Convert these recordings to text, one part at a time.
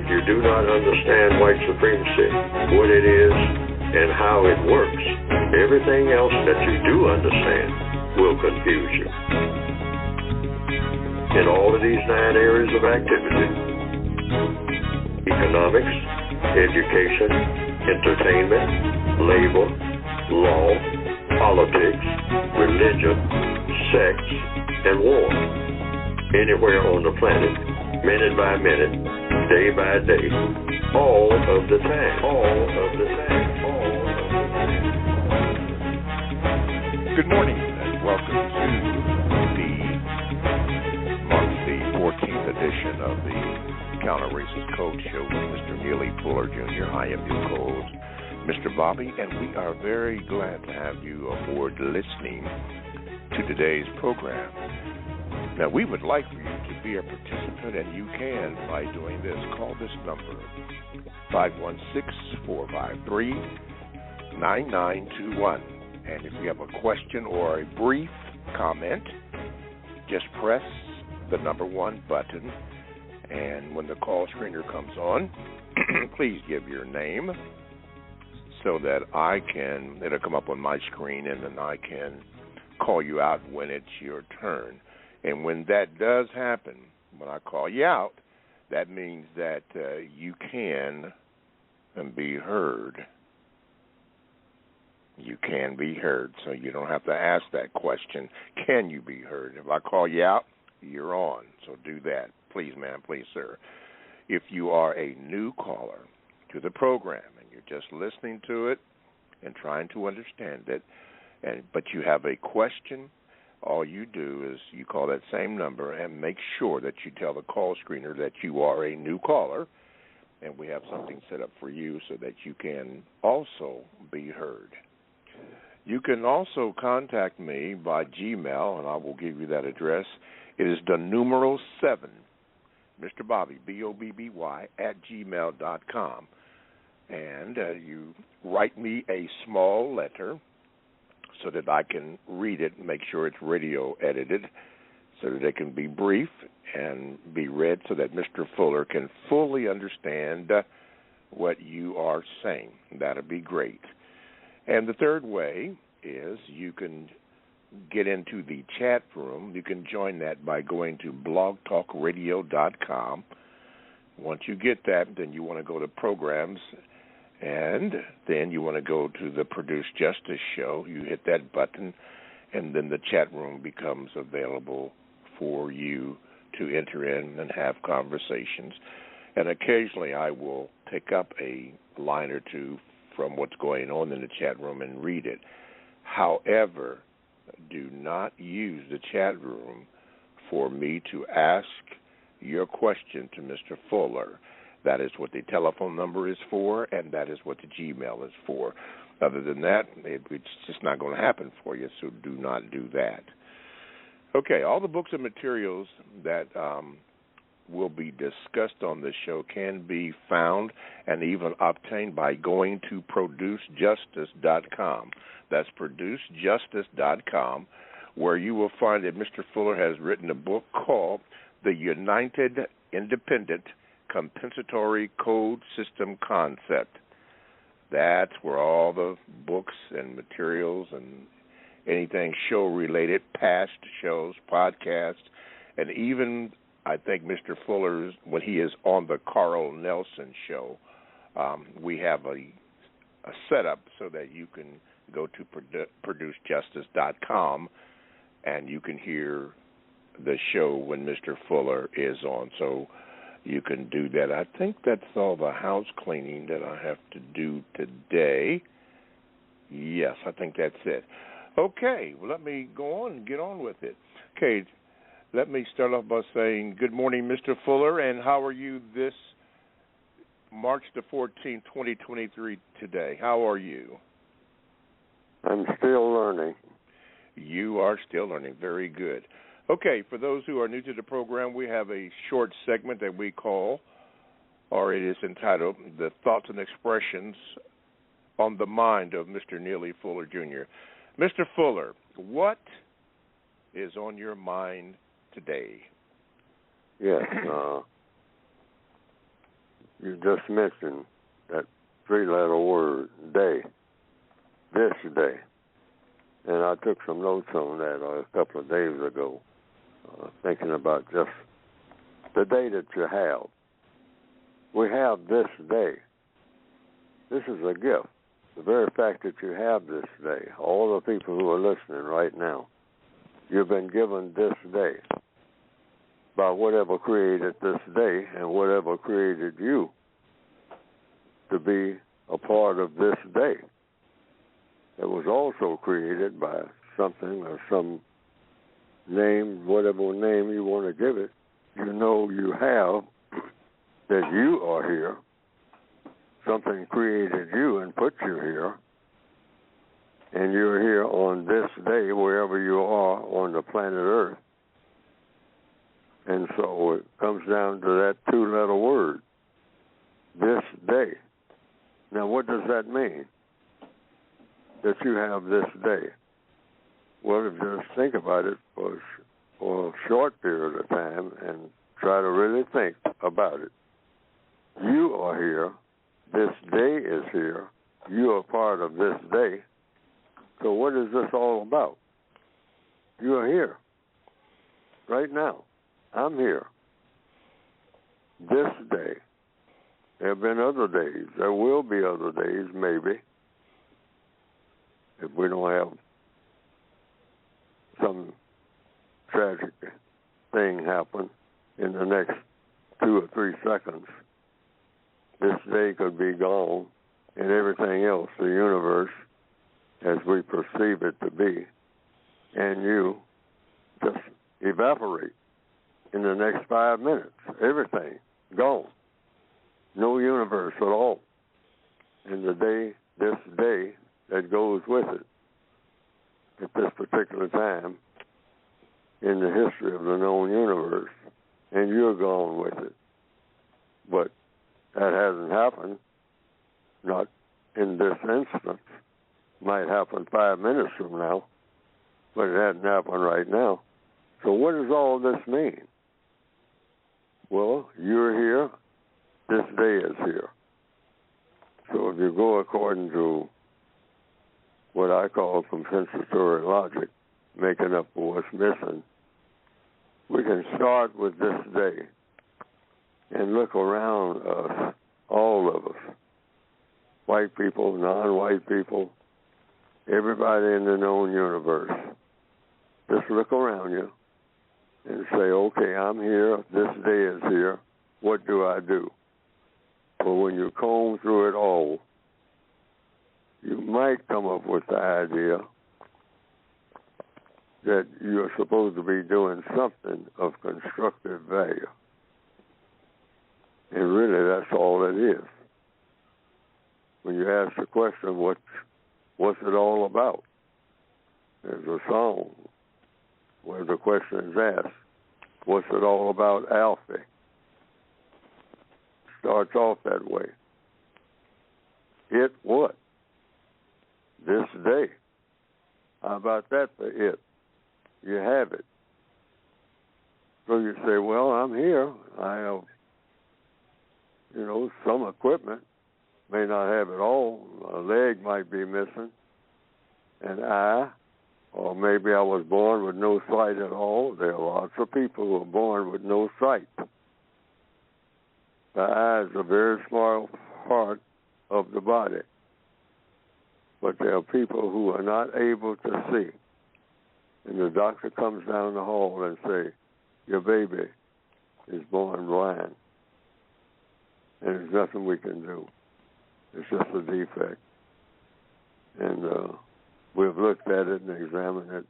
If you do not understand white supremacy, what it is, and how it works, everything else that you do understand will confuse you. In all of these 9 areas of activity, economics, education, entertainment, labor, law, politics, religion, sex, and war. Anywhere on the planet, minute by minute, day by day, all of the time, all of the time, all of the time. Good morning and welcome to the 14th edition of the Counter-Racist Code Show with Mr. Neely Fuller Jr. I am your co-host, Mr. Bobby, and we are very glad to have you aboard listening to today's program. Now, we would like for you to be a participant, and you can by doing this. Call this number, 516-453-9921. And if you have a question or a brief comment, just press the number 1 button. And when the call screener comes on, please give your name so that it'll come up on my screen, and then I can call you out when it's your turn. And when that does happen, when I call you out, that means that you can be heard. You can be heard, so you don't have to ask that question, can you be heard? If I call you out, you're on, so do that. Please, ma'am, please, sir. If you are a new caller to the program and you're just listening to it and trying to understand it, but you have a question, all you do is you call that same number and make sure that you tell the call screener that you are a new caller, and we have something set up for you so that you can also be heard. You can also contact me by Gmail, and I will give you that address. It is the numeral 7, Mr. Bobby, BOBBY, @gmail.com. And you write me a small letter so that I can read it and make sure it's radio edited so that it can be brief and be read so that Mr. Fuller can fully understand what you are saying. That would be great. And the third way is you can get into the chat room. You can join that by going to blogtalkradio.com. Once you get that, then you want to go to programs, and then you want to go to the Produce Justice show. You hit that button, and then the chat room becomes available for you to enter in and have conversations. And occasionally I will pick up a line or two from what's going on in the chat room and read it. However, do not use the chat room for me to ask your question to Mr. Fuller. That is what the telephone number is for, and that is what the Gmail is for. Other than that, it's just not going to happen for you, so do not do that. Okay, all the books and materials that will be discussed on this show can be found and even obtained by going to producejustice.com. That's producejustice.com, where you will find that Mr. Fuller has written a book called The United Independent Compensatory Code System Concept. That's where all the books and materials and anything show-related, past shows, podcasts, and even I think Mr. Fuller's, when he is on the Carl Nelson show, we have a setup so that you can go to producejustice.com and you can hear the show when Mr. Fuller is on. So you can do that. I think that's all the house cleaning that I have to do today. Yes, I think that's it. Okay, well, let me go on and get on with it. Okay, let me start off by saying good morning, Mr. Fuller, and how are you this March the 14th, 2023 today? How are you? I'm still learning. You are still learning. Very good. Okay, for those who are new to the program, we have a short segment that we call, or it is entitled, The Thoughts and Expressions on the Mind of Mr. Neely Fuller, Jr. Mr. Fuller, what is on your mind today? Yes. you just mentioned that three-letter word, day, this day. And I took some notes on that a couple of days ago, thinking about just the day that you have. We have this day. This is a gift. The very fact that you have this day, all the people who are listening right now, you've been given this day by whatever created this day and whatever created you to be a part of this day. It was also created by something or some name, whatever name you want to give it. You know you have that you are here. Something created you and put you here. And you're here on this day, wherever you are on the planet Earth. And so it comes down to that two-letter word, this day. Now, what does that mean, that you have this day? Well, if you just think about it for a short period of time and try to really think about it. You are here. This day is here. You are part of this day. So what is this all about? You are here right now. I'm here. This day. There have been other days. There will be other days, maybe, if we don't have some tragic thing happen in the next 2 or 3 seconds. This day could be gone, and everything else, the universe, as we perceive it to be, and you just evaporate in the next 5 minutes. Everything gone. No universe at all. And this day that goes with it, at this particular time in the history of the known universe, and you're gone with it. But that hasn't happened, not in this instance. Might happen 5 minutes from now, but it hasn't happened right now. So what does all this mean? Well, you're here. This day is here. So if you go according to what I call compensatory logic, making up for what's missing, we can start with this day and look around us, all of us, white people, non-white people, everybody in the known universe. Just look around you and say, okay, I'm here, this day is here, what do I do? Well, when you comb through it all, you might come up with the idea that you're supposed to be doing something of constructive value. And really, that's all it is. When you ask the question, what's it all about? There's a song where the question is asked, what's it all about, Alfie? Starts off that way. It what? This day. How about that for it? You have it. So you say, well, I'm here. I have, some equipment. May not have it all. A leg might be missing. An eye. Or maybe I was born with no sight at all. There are lots of people who are born with no sight. The eye is a very small part of the body. But there are people who are not able to see. And the doctor comes down the hall and say, your baby is born blind. And there's nothing we can do. It's just a defect. And we've looked at it and examined it,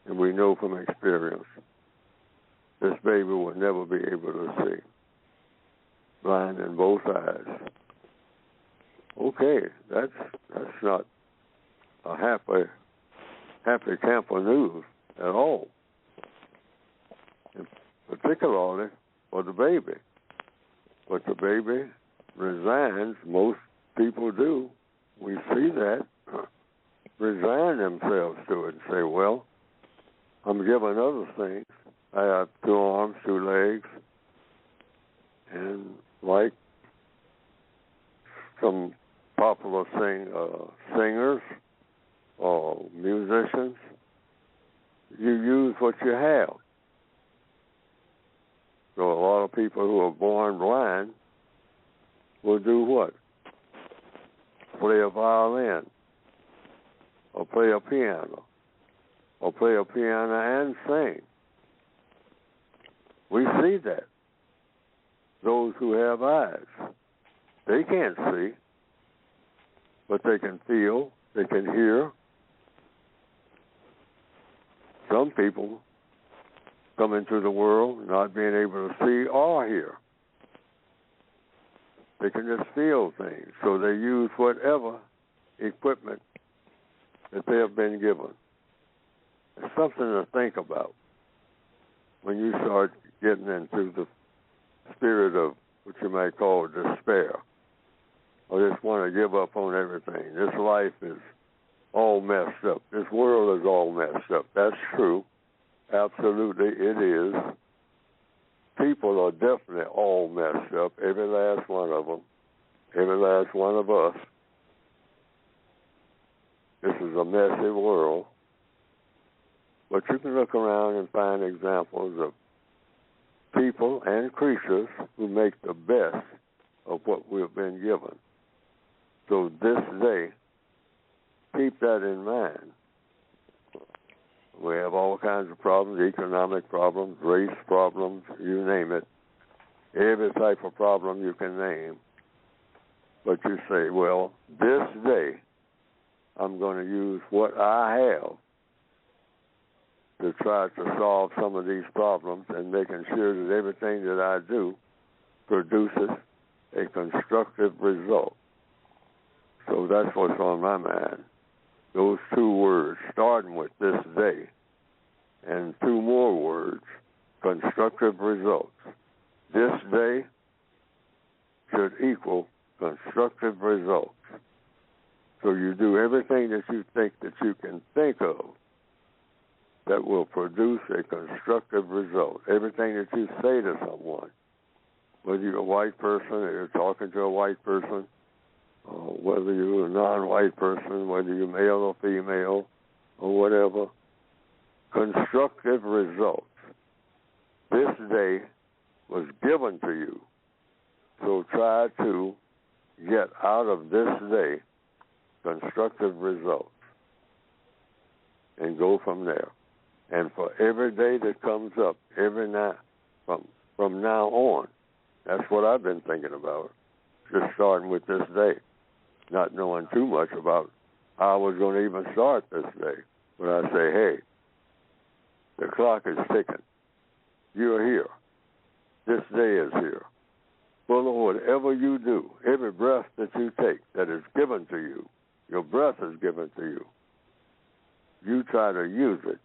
and we know from experience this baby will never be able to see. Blind in both eyes. Okay, that's not a happy camp of news at all. And particularly for the baby. But the baby resigns, most people do. We see that. Resign themselves to it and say, well, I'm given other things. I have 2 arms, 2 legs, and like some popular singers or musicians. You use what you have. So a lot of people who are born blind will do what? Play a violin, or play a piano, or play a piano and sing. We see that. Those who have eyes, they can't see, but they can feel, they can hear. Some people come into the world not being able to see or hear. They can just feel things, so they use whatever equipment that they have been given. It's something to think about when you start getting into the spirit of what you might call despair, or just want to give up on everything. This life is all messed up. This world is all messed up. That's true. Absolutely, it is. People are definitely all messed up, every last one of them, every last one of us. This is a messy world. But you can look around and find examples of people and creatures who make the best of what we've been given. So this day, keep that in mind. We have all kinds of problems, economic problems, race problems, you name it. Every type of problem you can name. But you say, well, this day, I'm going to use what I have to try to solve some of these problems, and making sure that everything that I do produces a constructive result. So that's what's on my mind. Those two words, starting with this day, and two more words, constructive results. This day should equal constructive results. So you do everything that you think that you can think of that will produce a constructive result. Everything that you say to someone, whether you're a white person or you're talking to a white person, whether you're a non-white person, whether you're male or female, or whatever, constructive results. This day was given to you, so try to get out of this day constructive results and go from there. And for every day that comes up, from now on, that's what I've been thinking about, just starting with this day. Not knowing too much about how I was going to even start this day. But I say, hey, the clock is ticking. You're here. This day is here. Full of whatever you do, every breath that you take that is given to you, your breath is given to you. You try to use it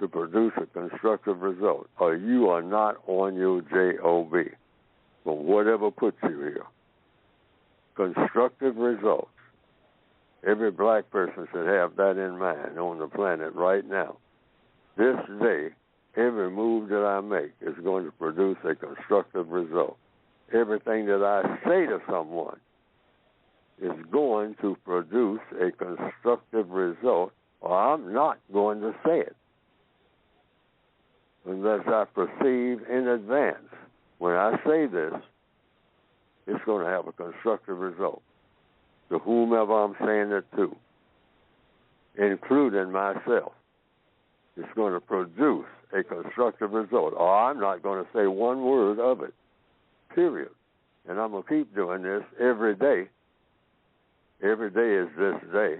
to produce a constructive result, or you are not on your job for whatever puts you here. Constructive results. Every black person should have that in mind on the planet right now. This day, every move that I make is going to produce a constructive result. Everything that I say to someone is going to produce a constructive result, or I'm not going to say it unless I perceive in advance. When I say this, it's going to have a constructive result to whomever I'm saying it to, including myself. It's going to produce a constructive result, or I'm not going to say one word of it, period. And I'm going to keep doing this every day. Every day is this day.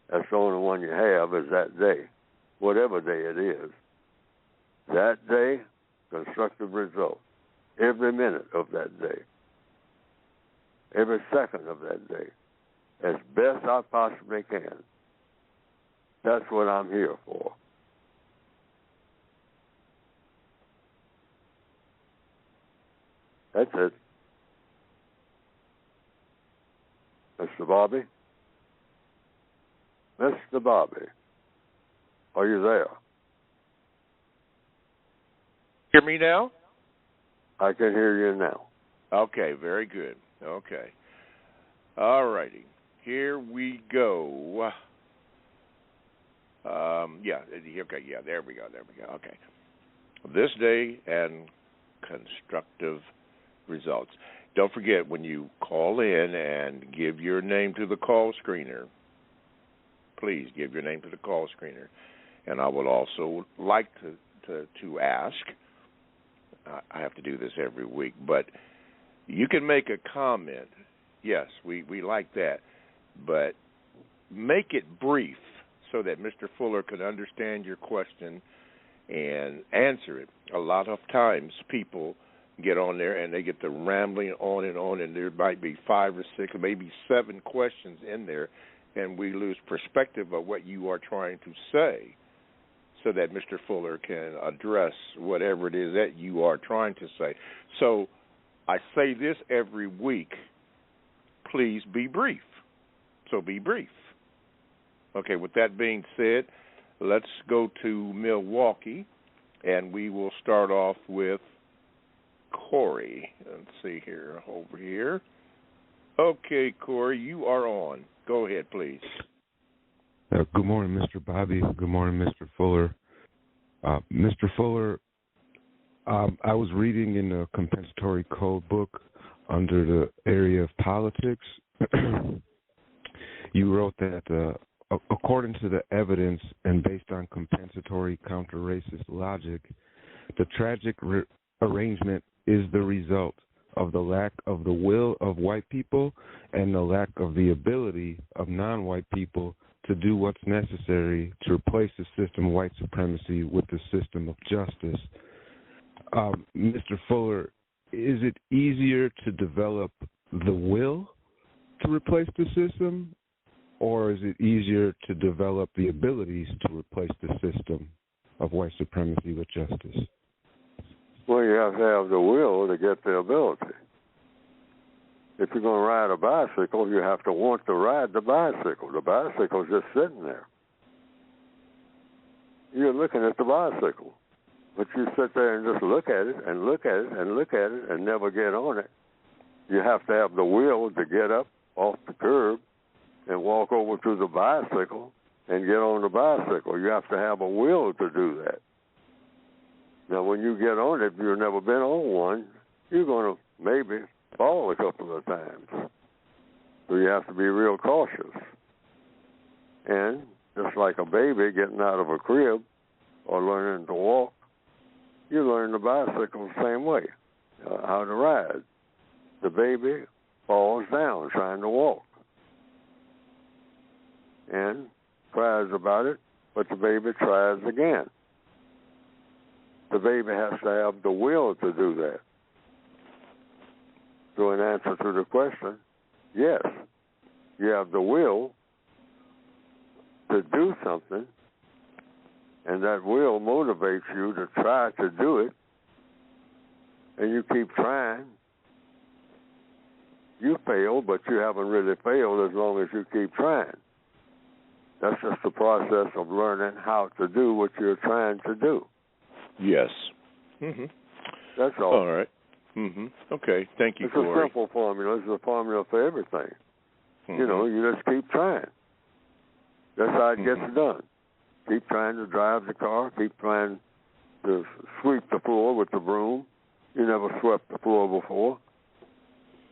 That's the only one you have is that day, whatever day it is. That day, constructive result. Every minute of that day. Every second of that day, as best I possibly can. That's what I'm here for. That's it. Mr. Bobby? Mr. Bobby, are you there? Hear me now? I can hear you now. Okay, very good. Okay. All righty. Here we go. There we go. Okay. This day and constructive results. Don't forget, when you call in and give your name to the call screener, please give your name to the call screener. And I would also like to ask, I have to do this every week, but you can make a comment. Yes, we like that, but make it brief so that Mr. Fuller can understand your question and answer it. A lot of times people get on there and they get to rambling on, and there might be 5 or 6 or maybe 7 questions in there, and we lose perspective of what you are trying to say so that Mr. Fuller can address whatever it is that you are trying to say. So I say this every week, please be brief. So be brief. Okay, with that being said, let's go to Milwaukee, and we will start off with Corey. Let's see here, over here. Okay, Corey, you are on. Go ahead, please. Good morning, Mr. Bobby. Good morning, Mr. Fuller. Mr. Fuller, I was reading in the compensatory code book under the area of politics. You wrote that according to the evidence and based on compensatory counter-racist logic, the tragic arrangement is the result of the lack of the will of white people and the lack of the ability of non-white people to do what's necessary to replace the system of white supremacy with the system of justice. Mr. Fuller, is it easier to develop the will to replace the system, or is it easier to develop the abilities to replace the system of white supremacy with justice? Well, you have to have the will to get the ability. If you're going to ride a bicycle, you have to want to ride the bicycle. The bicycle's just sitting there. You're looking at the bicycle, but you sit there and just look at it and look at it and look at it and never get on it. You have to have the will to get up off the curb and walk over to the bicycle and get on the bicycle. You have to have a will to do that. Now, when you get on it, if you've never been on one, you're going to maybe fall a couple of times. So you have to be real cautious. And just like a baby getting out of a crib or learning to walk, you learn the bicycle the same way, how to ride. The baby falls down trying to walk and cries about it, but the baby tries again. The baby has to have the will to do that. So in answer to the question, yes, you have the will to do something, and that will motivates you to try to do it, and you keep trying. You fail, but you haven't really failed as long as you keep trying. That's just the process of learning how to do what you're trying to do. Yes. Mm-hmm. That's all. All right. Mm-hmm. Okay. Thank you, Corey. It's a simple formula. It's a formula for everything. Mm-hmm. You know, you just keep trying. That's how it gets done. Keep trying to drive the car. Keep trying to sweep the floor with the broom. You never swept the floor before,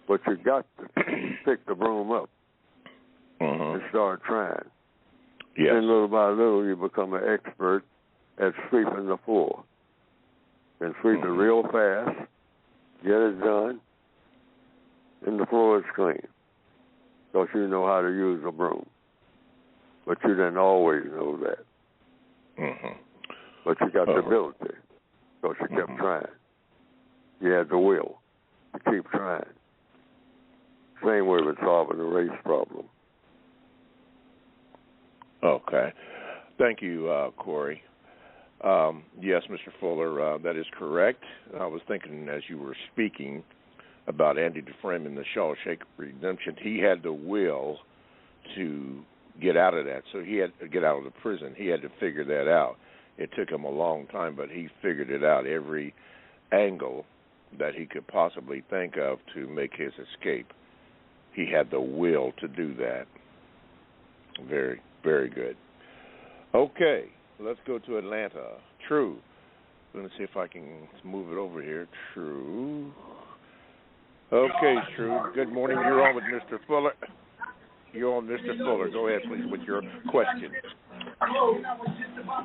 but you got to pick the broom up and start trying. Yes. And little by little, you become an expert at sweeping the floor. And sweep it real fast, get it done, and the floor is clean. Because you know how to use a broom. But you didn't always know that. But you got the ability, because you kept trying. You had the will to keep trying. Same way with solving the race problem. Okay. Thank you, Corey. Yes, Mr. Fuller, that is correct. I was thinking as you were speaking about Andy Dufresne and the Shawshank Redemption, he had the will to get out of that. So he had to get out of the prison. He had to figure that out. It took him a long time, but he figured it out, every angle that he could possibly think of to make his escape. he had the will to do that. Very, very good. Okay, let's go to Atlanta. True. Let me see if I can move it over here. True. Okay, True. Good morning. You're on with Mr. Fuller. You're on, Mr. Fuller. Go ahead, please, with your question.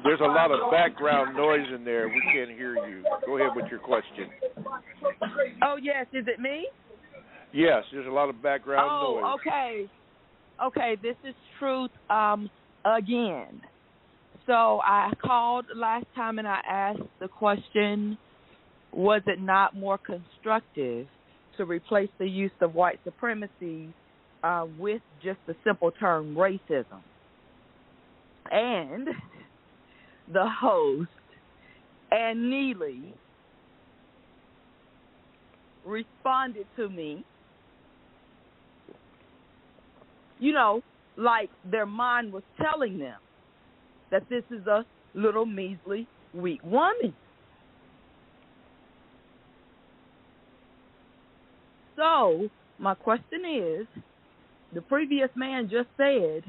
There's a lot of background noise in there. We can't hear you. Go ahead with your question. Oh, yes. Is it me? Yes, there's a lot of background noise. Oh, okay. Okay, this is Truth again. So I called last time and I asked the question, was it not more constructive to replace the use of white supremacy with just the simple term racism? And the host and Neely responded to me, you know, like their mind was telling them that this is a little measly, weak woman. So my question is, the previous man just said,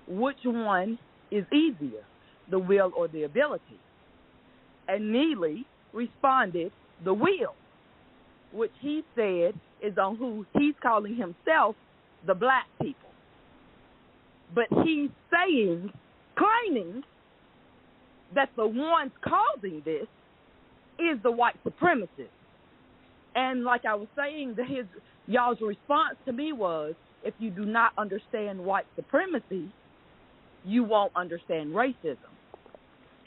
which one is easier, the will or the ability? And Neely responded, the will, which he said is on who he's calling himself, the black people. But he's claiming that the ones causing this is the white supremacists. And like I was saying, y'all's response to me was, if you do not understand white supremacy, you won't understand racism.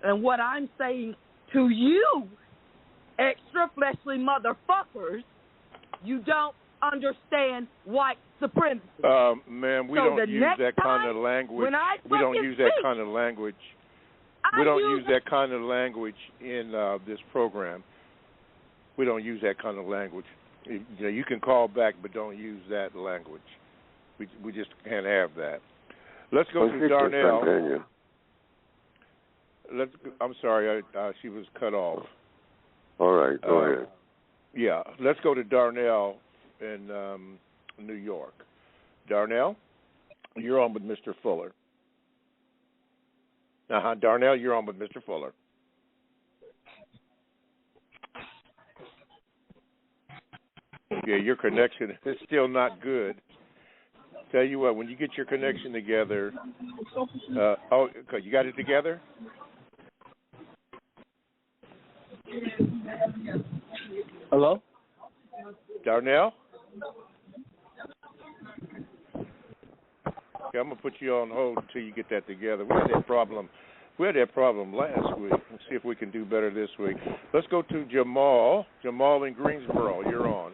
And what I'm saying to you, extra fleshly motherfuckers, you don't understand white supremacy. Ma'am, we don't use that kind of language. We don't use that kind of language. We don't use that kind of language in this program. We don't use that kind of language. You can call back, but don't use that language. We just can't have that. Let's go to Darnell. I'm sorry, she was cut off. All right, go ahead. Yeah, let's go to Darnell in New York. Darnell, you're on with Mr. Fuller. Darnell, you're on with Mr. Fuller. Yeah, your connection is still not good. Tell you what, when you get your connection together, okay, you got it together? Hello? Darnell? Okay, I'm going to put you on hold until you get that together. We had that problem last week. Let's see if we can do better this week. Let's go to Jamal. Jamal in Greensboro, you're on.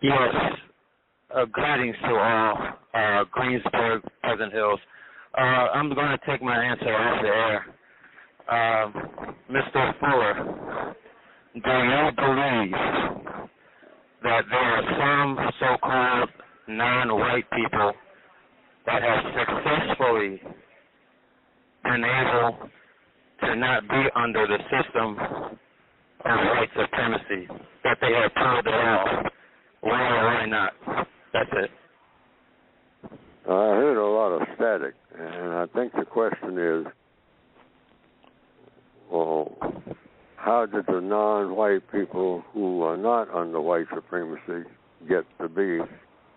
Yes. Greetings to all, Greensburg, Pleasant Hills. I'm going to take my answer off the air. Mr. Fuller, do you believe that there are some so-called non-white people that have successfully been able to not be under the system of white supremacy, that they have pulled it off? Why or why not? That's it. I heard a lot of static, and I think the question is, well, how did the non-white people who are not under white supremacy get to be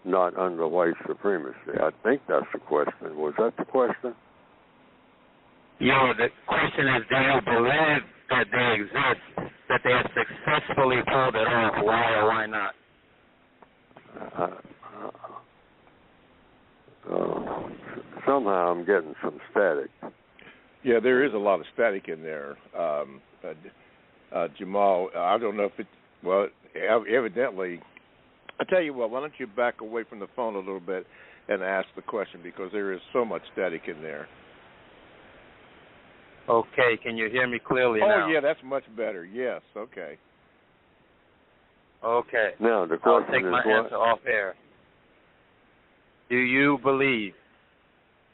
not under white supremacy? I think that's the question. Was that the question? Yeah, the question is, do you believe that they exist, that they have successfully pulled it off? Why or why not? Somehow I'm getting some static. Yeah, there is a lot of static in there. Jamal, I don't know if evidently, I tell you what, why don't you back away from the phone a little bit and ask the question, because there is so much static in there. Okay, can you hear me clearly now? Oh, yeah, that's much better. Yes, okay. Okay. Now, the question I'll take my answer off air. Do you believe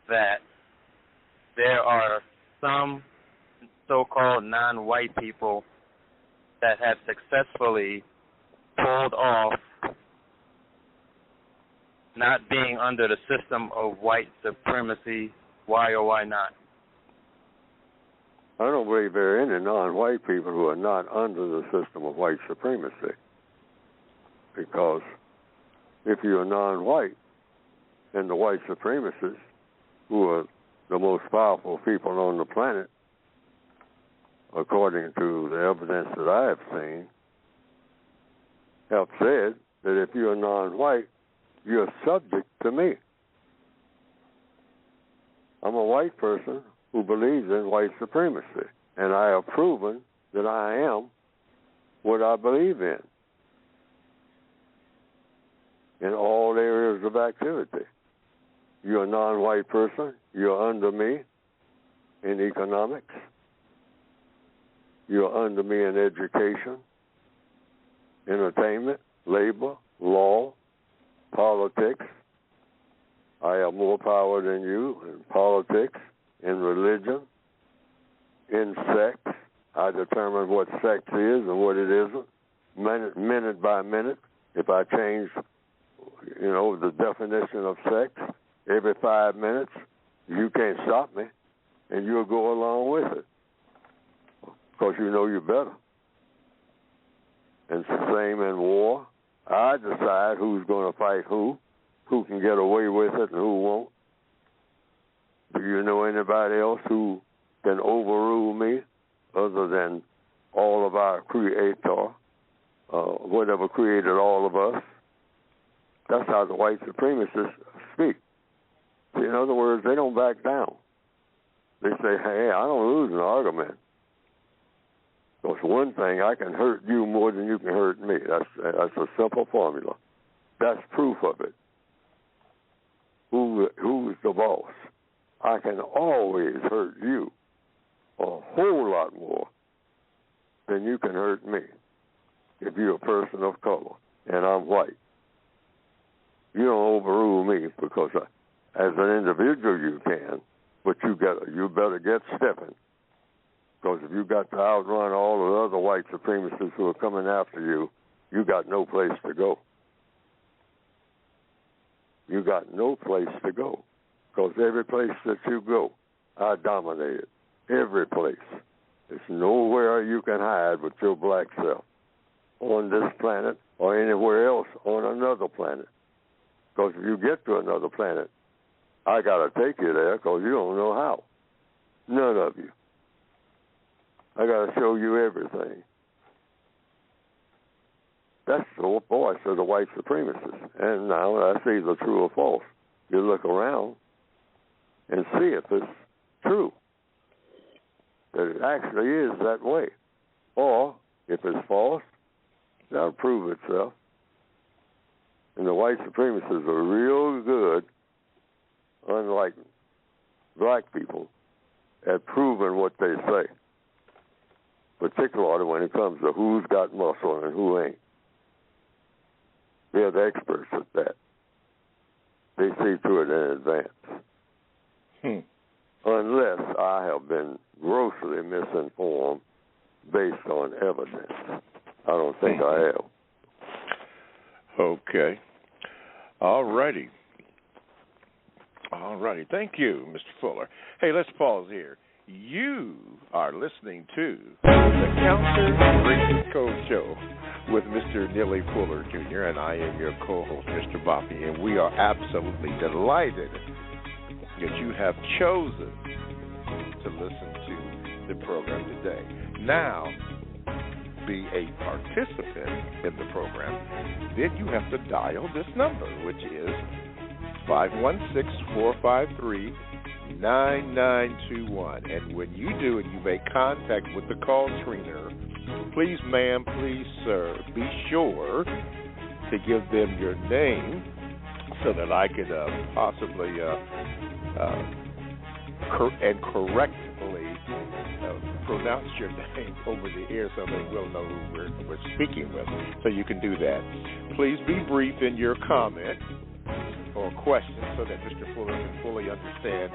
that there are some so-called non-white people that have successfully pulled off not being under the system of white supremacy? Why or why not? I don't believe there are any non-white people who are not under the system of white supremacy. Because if you're non-white, and the white supremacists, who are the most powerful people on the planet, according to the evidence that I have seen, have said that if you're non-white, you're subject to me. I'm a white person who believes in white supremacy, and I have proven that I am what I believe in all areas of activity. You're a non-white person, you're under me in economics, you're under me in education, entertainment, labor, law, politics. I have more power than you in politics, in religion, in sex. I determine what sex is and what it isn't, minute by minute. If I change, the definition of sex every 5 minutes, you can't stop me, and you'll go along with it because you know you're better. And it's the same in war. I decide who's going to fight who can get away with it and who won't. Do you know anybody else who can overrule me other than all of our Creator, whatever created all of us? That's how the white supremacists speak. In other words, they don't back down. They say, hey, I don't lose an argument. Because one thing, I can hurt you more than you can hurt me. That's a simple formula. That's proof of it. Who's the boss? I can always hurt you a whole lot more than you can hurt me if you're a person of color and I'm white. You don't overrule me because as an individual you can, but you better get stepping. Because if you got to outrun all the other white supremacists who are coming after you, you got no place to go. You got no place to go. Because every place that you go, I dominate it. Every place. There's nowhere you can hide with your black self on this planet or anywhere else on another planet. Because if you get to another planet, I got to take you there because you don't know how. None of you. I got to show you everything. That's the voice of the white supremacists. And now that's either true or false. You look around and see if it's true, that it actually is that way. Or, if it's false, that'll prove itself. And the white supremacists are real good, unlike black people, at proving what they say, particularly when it comes to who's got muscle and who ain't. They're the experts at that. They see to it in advance. Unless I have been grossly misinformed based on evidence. I don't think I have. Okay. All righty. Thank you, Mr. Fuller. Hey, let's pause here. You are listening to the Counter Racist Code Show with Mr. Neely Fuller, Jr., and I am your co-host, Mr. Boppy, and we are absolutely delighted that you have chosen to listen to the program today. Now, be a participant in the program, then you have to dial this number, which is 516-453-9921. And when you do and you make contact with the call screener, please, ma'am, please, sir, be sure to give them your name so that I could possibly correctly pronounce your name over the air so they will know who we're speaking with. So you can do that. Please be brief in your comment or question so that Mr. Fuller can fully understand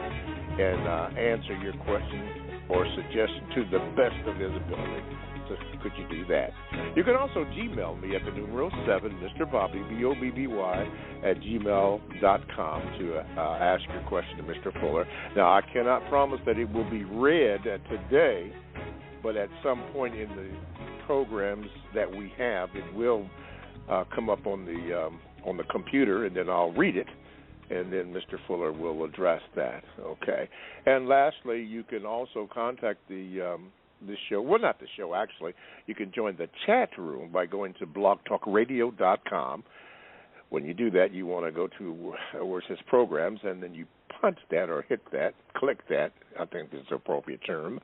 and answer your question or suggestion to the best of his ability. So could you do that. You can also Gmail me at the numeral 7, Mr. Bobby, BOBBY, at gmail.com to ask your question to Mr. Fuller. Now, I cannot promise that it will be read today, but at some point in the programs that we have, it will come up on the computer, and then I'll read it, and then Mr. Fuller will address that. Okay. And lastly, you can also contact the show. Well, not the show, actually. You can join the chat room by going to blogtalkradio.com. When you do that, you want to go to where it says programs, and then you punch that or hit that, click that. I think that's the appropriate term.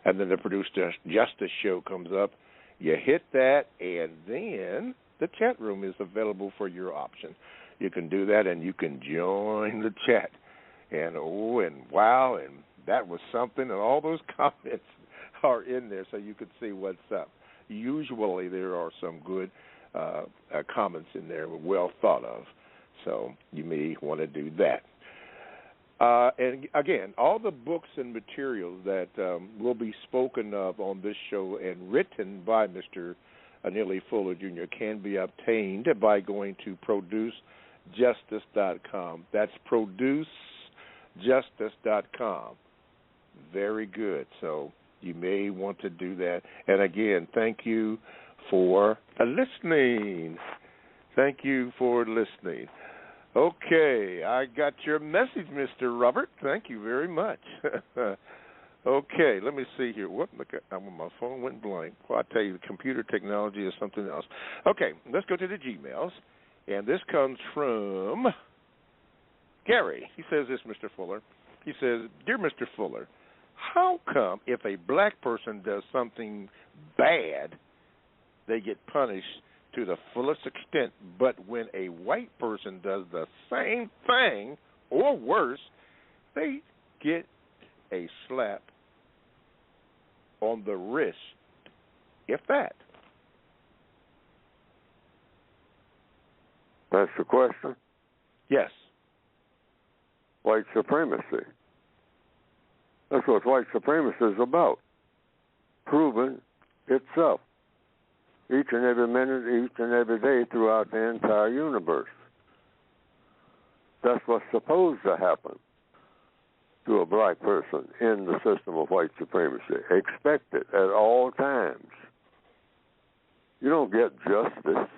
And then the Produce Justice show comes up. You hit that, and then the chat room is available for your option. You can do that, and you can join the chat. And wow, and that was something, and all those comments are in there so you can see what's up. Usually there are some good comments in there, well thought of, so you may want to do that. And again, all the books and materials that will be spoken of on this show and written by Mr. Neely Fuller Jr. can be obtained by going to producejustice.com. That's producejustice.com. Very good. So you may want to do that. And again, thank you for listening. Thank you for listening. Okay, I got your message, Mr. Robert. Thank you very much. Okay, let me see here. What? Look, my phone went blank. Well, I tell you, the computer technology is something else. Okay, let's go to the Gmails. And this comes from Gary. He says this, Mr. Fuller. He says, Dear Mr. Fuller, how come if a black person does something bad, they get punished to the fullest extent, but when a white person does the same thing or worse, they get a slap on the wrist, if that? That's the question? Yes. White supremacy. That's what white supremacy is about. Proving itself. Each and every minute, each and every day throughout the entire universe. That's what's supposed to happen to a black person in the system of white supremacy. Expect it at all times. You don't get justice.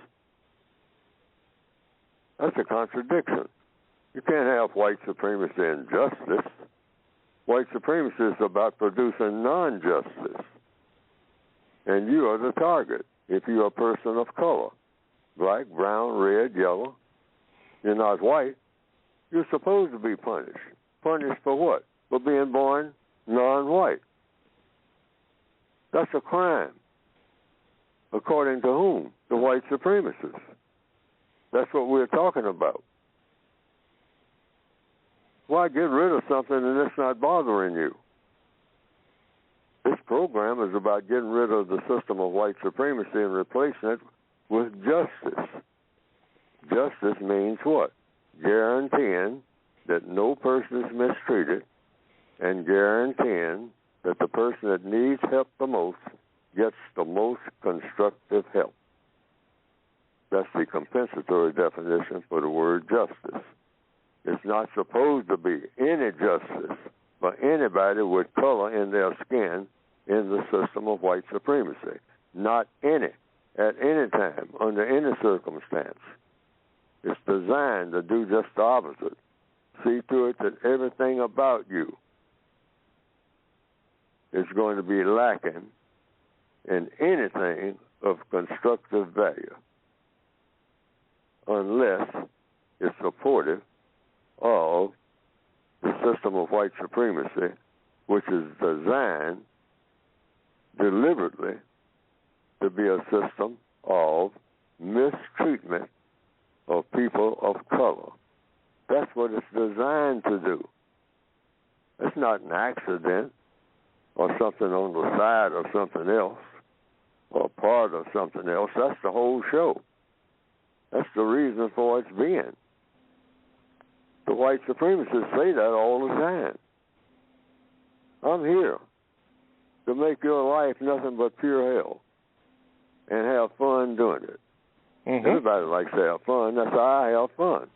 That's a contradiction. You can't have white supremacy and justice. White supremacy is about producing non-justice. And you are the target. If you're a person of color, black, brown, red, yellow, you're not white, you're supposed to be punished. Punished for what? For being born non-white. That's a crime. According to whom? The white supremacists. That's what we're talking about. Why get rid of something and it's not bothering you? This program is about getting rid of the system of white supremacy and replacing it with justice. Justice means what? Guaranteeing that no person is mistreated and guaranteeing that the person that needs help the most gets the most constructive help. That's the compensatory definition for the word justice. It's not supposed to be any justice for anybody with color in their skin in the system of white supremacy. Not any, at any time, under any circumstance. It's designed to do just the opposite. See to it that everything about you is going to be lacking in anything of constructive value unless it's supportive of the system of white supremacy, which is designed deliberately to be a system of mistreatment of people of color. That's what it's designed to do. It's not an accident or something on the side of something else or part of something else. That's the whole show. That's the reason for its being. The white supremacists say that all the time. I'm here to make your life nothing but pure hell. doing it. Mm-hmm. Everybody likes to have fun. That's how I have fun.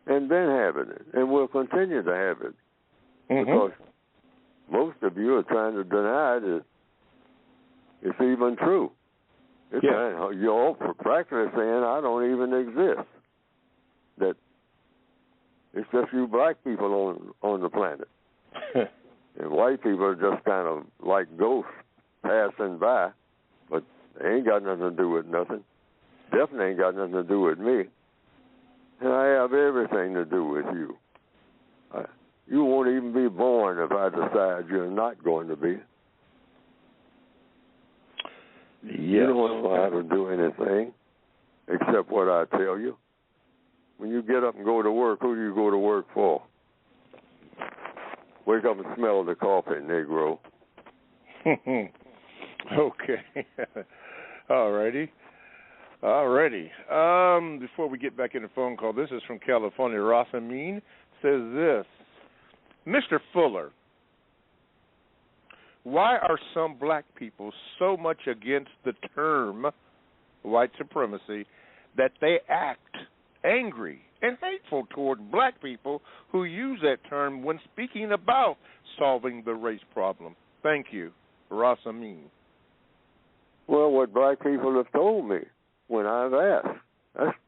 And been having it, and we'll continue to have it. Because most of you are trying to deny that it's even true. It's you're practically saying I don't even exist. That it's just you black people on the planet. And white people are just kind of like ghosts passing by, but they ain't got nothing to do with nothing. Definitely ain't got nothing to do with me. And I have everything to do with you. You won't even be born if I decide you're not going to be. Yes. You don't know how to do anything except what I tell you. When you get up and go to work, who do you go to work for? Wake up and smell the coffee, Negro. Okay. All righty. Before we get back in the phone call, this is from California. Rasamin says this. Mr. Fuller, why are some black people so much against the term white supremacy that they act angry and hateful toward black people who use that term when speaking about solving the race problem? Thank you, Rasamin. Well, what black people have told me when I've asked,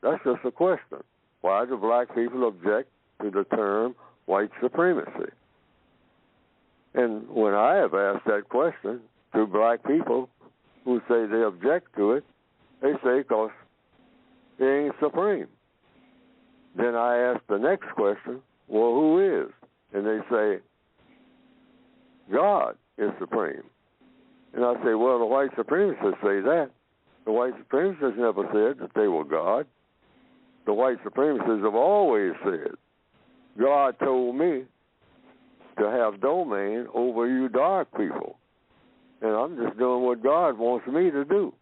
that's just a question. Why do black people object to the term white supremacy? And when I have asked that question to black people who say they object to it, they say because it ain't supreme. Then I ask the next question, well, who is? And they say, God is supreme. And I say, well, the white supremacists say that. The white supremacists never said that they were God. The white supremacists have always said, God told me to have domain over you dark people. And I'm just doing what God wants me to do.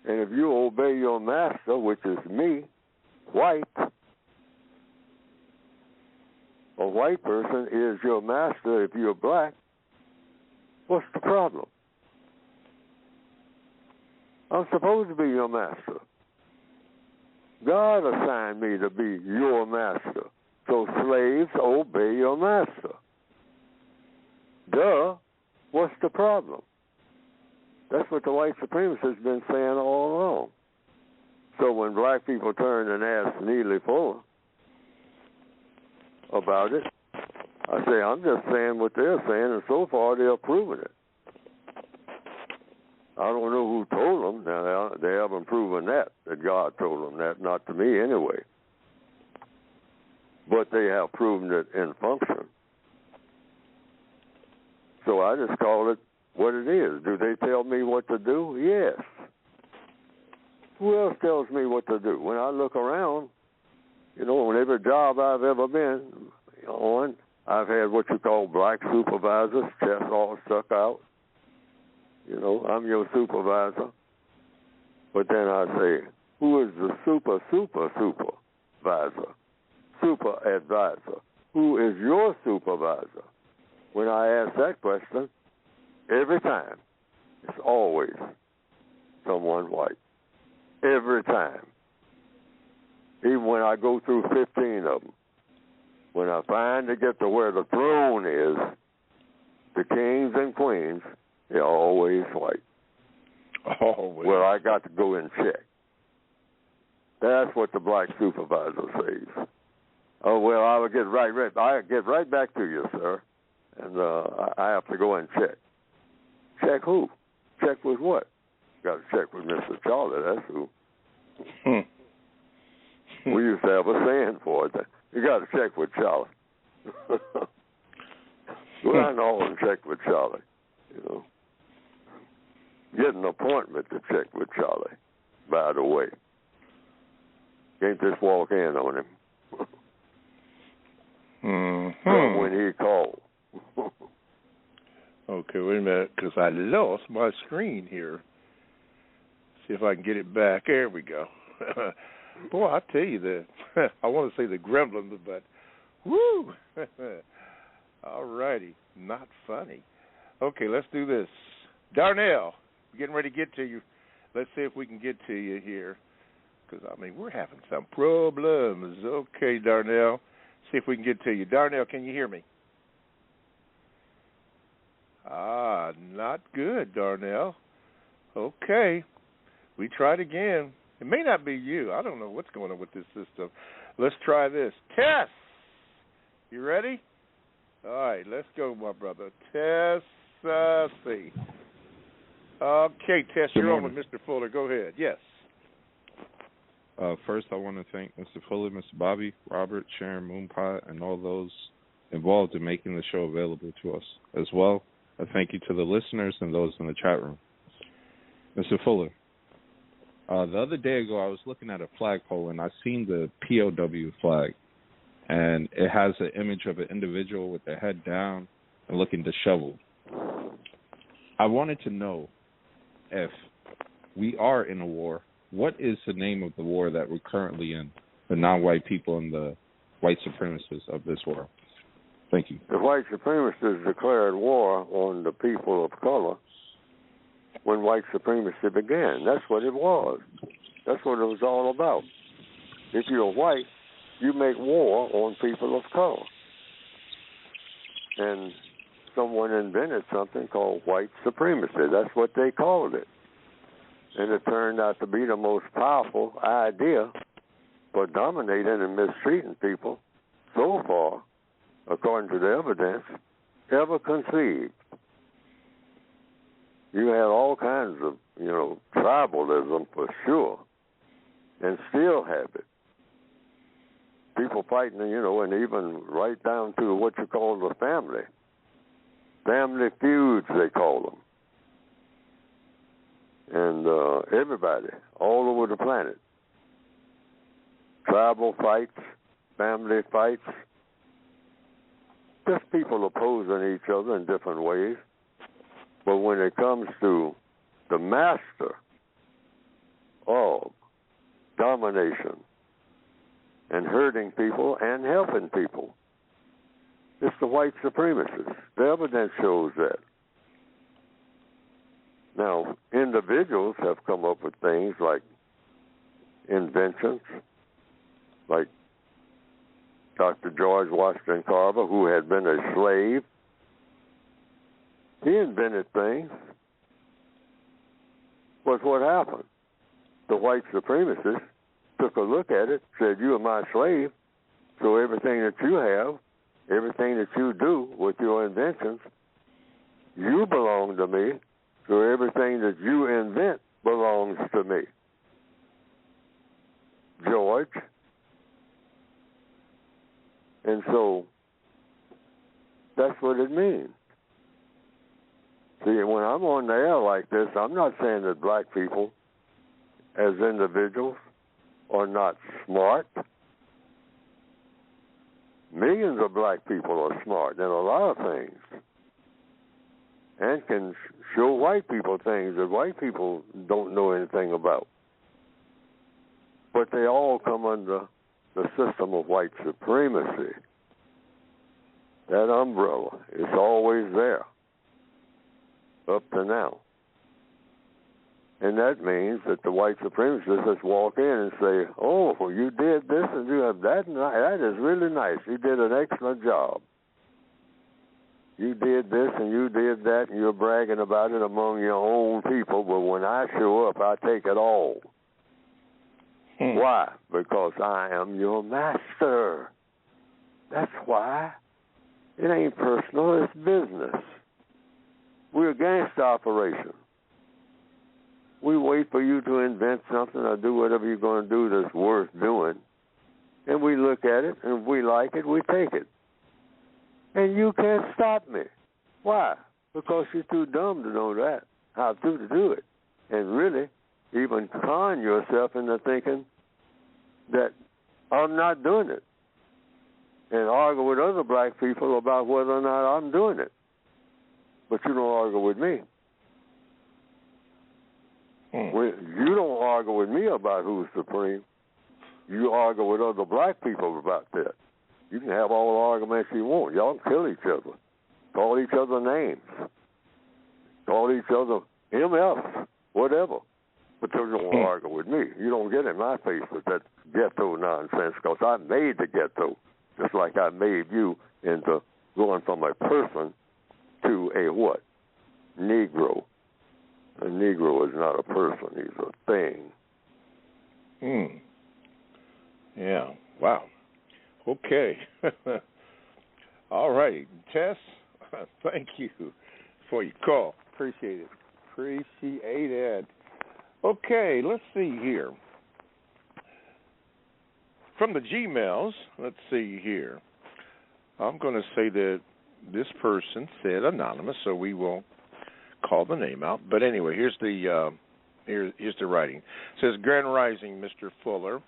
And if you obey your master, which is me, white, a white person is your master if you're black, what's the problem? I'm supposed to be your master. God assigned me to be your master. So slaves, obey your master. Duh, what's the problem? That's what the white supremacists have been saying all along. So when black people turn and ask Neely Fuller about it, I say, I'm just saying what they're saying, and so far they're proving it. I don't know who told them. Now, they haven't proven that God told them that, not to me anyway. But they have proven it in function. So I just call it what it is. Do they tell me what to do? Yes. Who else tells me what to do? When I look around, on every job I've ever been on, I've had what you call black supervisors, chest all stuck out. I'm your supervisor. But then I say, who is the supervisor? Super advisor. Who is your supervisor? When I ask that question, every time, it's always someone white. Every time. Even when I go through 15 of them. When I finally get to where the throne is, the kings and queens, they're always white. Always. Well, I got to go and check. That's what the black supervisor says. Oh, well, I'll get right back to you, sir. And I have to go and check. Check who? Check with what? Got to check with Mr. Charlie, that's who. We used to have a saying for it. You got to check with Charlie. Go down the hall and check with Charlie, Get an appointment to check with Charlie, by the way. Can't just walk in on him. Come when he calls. Okay, wait a minute, because I lost my screen here. See if I can get it back. There we go. Boy, I tell you that. I want to say the gremlins, but woo! All righty, not funny. Okay, let's do this. Darnell, We're getting ready to get to you. Let's see if we can get to you here. Because, I mean, we're having some problems. Okay, Darnell. See if we can get to you. Darnell, can you hear me? Not good, Darnell. Okay. We tried again. It may not be you. I don't know what's going on with this system. Let's try this. Tess! You ready? All right, let's go, my brother. Tess, see. Okay, Tess, you're on with Mr. Fuller. Go ahead. Yes. First, I want to thank Mr. Fuller, Mr. Bobby, Robert, Sharon, Moonpot, and all those involved in making the show available to us. As well, a thank you to the listeners and those in the chat room. Mr. Fuller, the other day ago, I was looking at a flagpole, and I seen the POW flag, and it has an image of an individual with their head down and looking disheveled. I wanted to know if we are in a war, what is the name of the war that we're currently in, the non-white people and the white supremacists of this world? Thank you. The white supremacists declared war on the people of color when white supremacy began. That's what it was. That's what it was all about. If you're white, you make war on people of color. And someone invented something called white supremacy. That's what they called it. And it turned out to be the most powerful idea for dominating and mistreating people so far, according to the evidence, ever conceived. You had all kinds of, tribalism for sure, and still have it. People fighting, and even right down to what you call the family. Family feuds, they call them. And everybody, all over the planet. Tribal fights, family fights, just people opposing each other in different ways. But when it comes to the master of domination and hurting people and helping people, it's the white supremacists. The evidence shows that. Now, individuals have come up with things like inventions, like Dr. George Washington Carver, who had been a slave. He invented things. But what happened? The white supremacists took a look at it, said, you are my slave, so everything that you have, everything that you do with your inventions, you belong to me, so everything that you invent belongs to me. George. And so that's what it means. See, when I'm on the air like this, I'm not saying that black people as individuals are not smart. Millions of black people are smart in a lot of things and can show white people things that white people don't know anything about. But they all come under the system of white supremacy. That umbrella is always there, up to now. And that means that the white supremacists just walk in and say, oh, you did this and you have that, and that is really nice. You did an excellent job. You did this and you did that, and you're bragging about it among your own people, but when I show up, I take it all. Why? Because I am your master. That's why. It ain't personal, it's business. We're a gangster operation. We wait for you to invent something or do whatever you're going to do that's worth doing. And we look at it, and if we like it, we take it. And you can't stop me. Why? Because you're too dumb to know that, how to do it. And really, even con yourself into thinking that I'm not doing it. And argue with other black people about whether or not I'm doing it. But you don't argue with me. You don't argue with me about who's supreme. You argue with other black people about that. You can have all the arguments you want. Y'all can kill each other. Call each other names. Call each other MF, whatever. But you don't argue with me. You don't get in my face with that ghetto nonsense, because I made the ghetto, just like I made you into going from a person to a what? Negro. A Negro is not a person. He's a thing. Yeah. Wow. Okay. All right. Tess, thank you for your call. Appreciate it. Appreciate it. Okay, let's see here. From the Gmails, let's see here. I'm going to say that this person said anonymous, so we won't call the name out. But anyway, here's the writing. It says, Grand Rising, Mr. Fuller.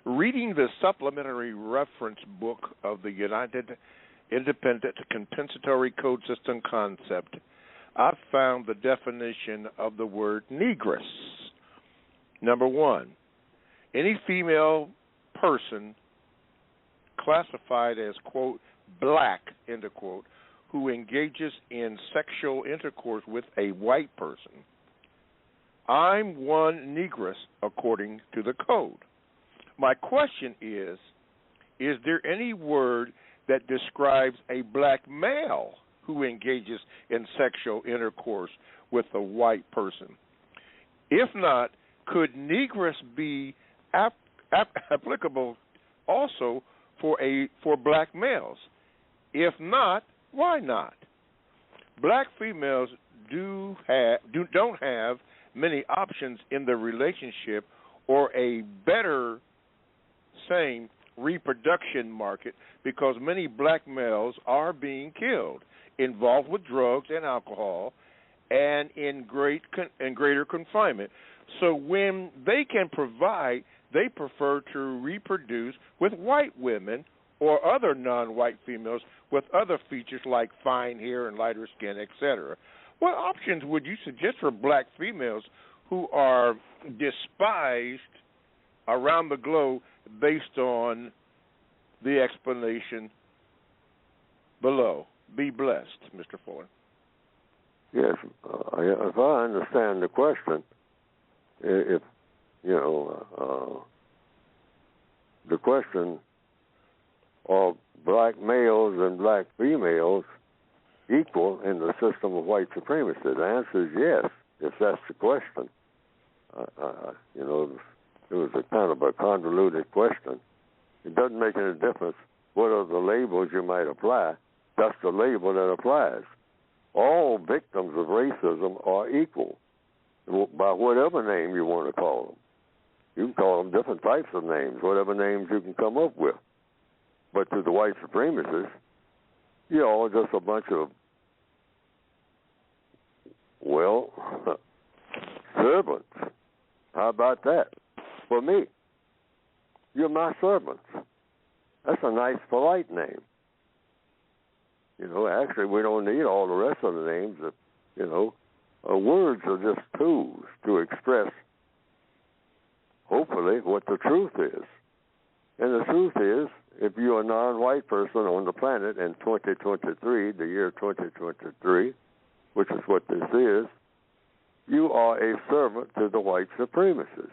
Reading the supplementary reference book of the United Independent Compensatory Code System concept, I found the definition of the word negress. Number one, any female person classified as, quote, black, end of quote, who engages in sexual intercourse with a white person. I'm one negress according to the code. My question is there any word that describes a black male who engages in sexual intercourse with a white person? If not, could negress be applicable also for black males? If not, why not? Black females don't have many options in the relationship, or a better saying, reproduction market, because many black males are being killed, involved with drugs and alcohol, and in greater confinement. So when they can provide, they prefer to reproduce with white women or other non-white females with other features like fine hair and lighter skin, etc. What options would you suggest for black females who are despised around the globe based on the explanation below? Be blessed, Mr. Fuller. Yes, if I understand the question, if, the question, are black males and black females equal in the system of white supremacy? The answer is yes, if that's the question. It was a kind of a convoluted question. It doesn't make any difference what are the labels you might apply. That's the label that applies. All victims of racism are equal, by whatever name you want to call them. You can call them different types of names, whatever names you can come up with. But to the white supremacists, you're all just a bunch of, servants. How about that? For me, you're my servants. That's a nice, polite name. Actually, we don't need all the rest of the names. Words are just tools to express, hopefully, what the truth is. And the truth is, if you're a non-white person on the planet in 2023, the year 2023, which is what this is, you are a servant to the white supremacists,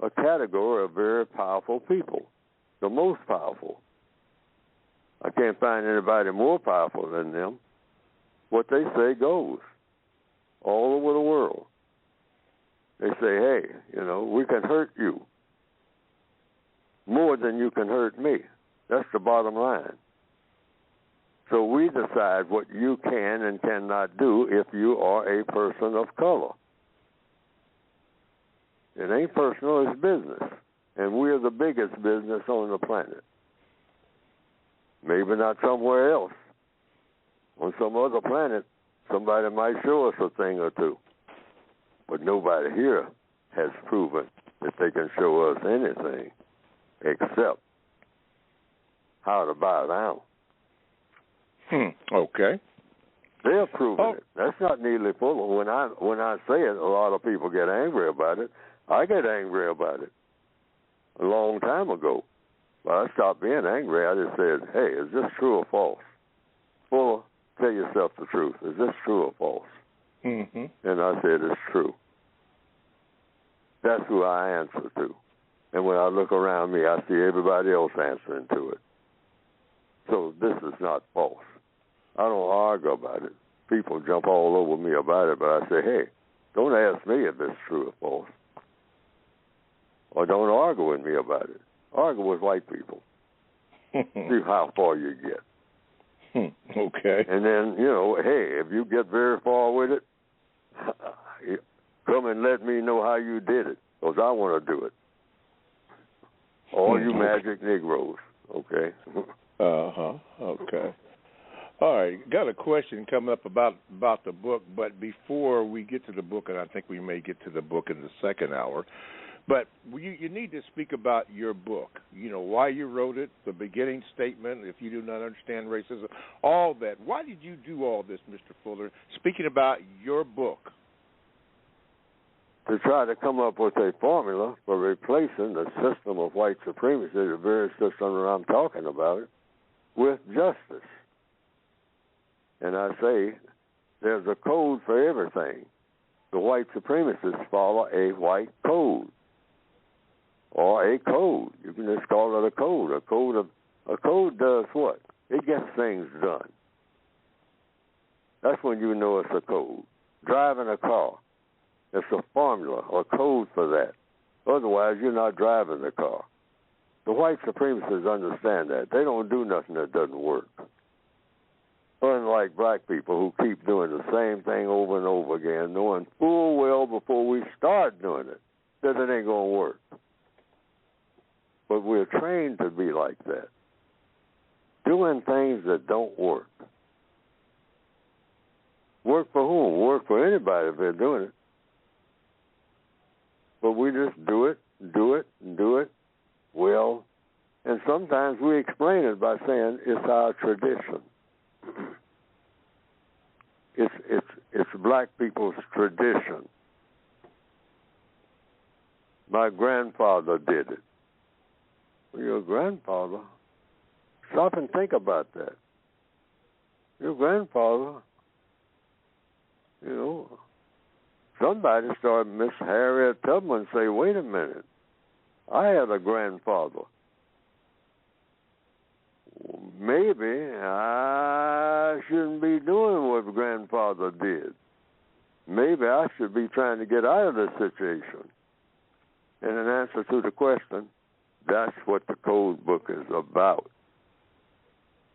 a category of very powerful people, the most powerful. I can't find anybody more powerful than them. What they say goes all over the world. They say, hey, we can hurt you more than you can hurt me. That's the bottom line. So we decide what you can and cannot do if you are a person of color. It ain't personal, it's business. And we're the biggest business on the planet. Maybe not somewhere else. On some other planet, somebody might show us a thing or two. But nobody here has proven that they can show us anything except how to bow down. Okay. They're proving it. That's not Neely Fuller. When I say it, a lot of people get angry about it. I get angry about it a long time ago. But I stopped being angry. I just said, hey, is this true or false? Fuller, tell yourself the truth. Is this true or false? And I said, it's true. That's who I answer to. And when I look around me, I see everybody else answering to it. So this is not false. I don't argue about it. People jump all over me about it, but I say, hey, don't ask me if it's true or false. Or don't argue with me about it. Argue with white people. See how far you get. Okay. And then, hey, if you get very far with it, come and let me know how you did it, because I want to do it. All you magic Negroes, okay? Okay. All right, got a question coming up about the book, but before we get to the book, and I think we may get to the book in the second hour, but you need to speak about your book, why you wrote it, the beginning statement, if you do not understand racism, all that. Why did you do all this, Mr. Fuller, speaking about your book? To try to come up with a formula for replacing the system of white supremacy, the very system that I'm talking about, with justice. And I say there's a code for everything. The white supremacists follow a white code, or a code. You can just call it a code. A code does what? It gets things done. That's when you know it's a code. Driving a car, it's a formula or code for that. Otherwise, you're not driving the car. The white supremacists understand that. They don't do nothing that doesn't work. Unlike black people who keep doing the same thing over and over again, knowing full well before we start doing it that it ain't going to work. But we're trained to be like that, doing things that don't work. Work for whom? Work for anybody if they're doing it. But we just do it. Well, and sometimes we explain it by saying it's our tradition. It's black people's tradition. My grandfather did it. Well, your grandfather? Stop and think about that. Your grandfather, somebody started, Miss Harriet Tubman say, wait a minute, I had a grandfather. Maybe I shouldn't be doing what grandfather did. Maybe I should be trying to get out of this situation. And in answer to the question, that's what the code book is about.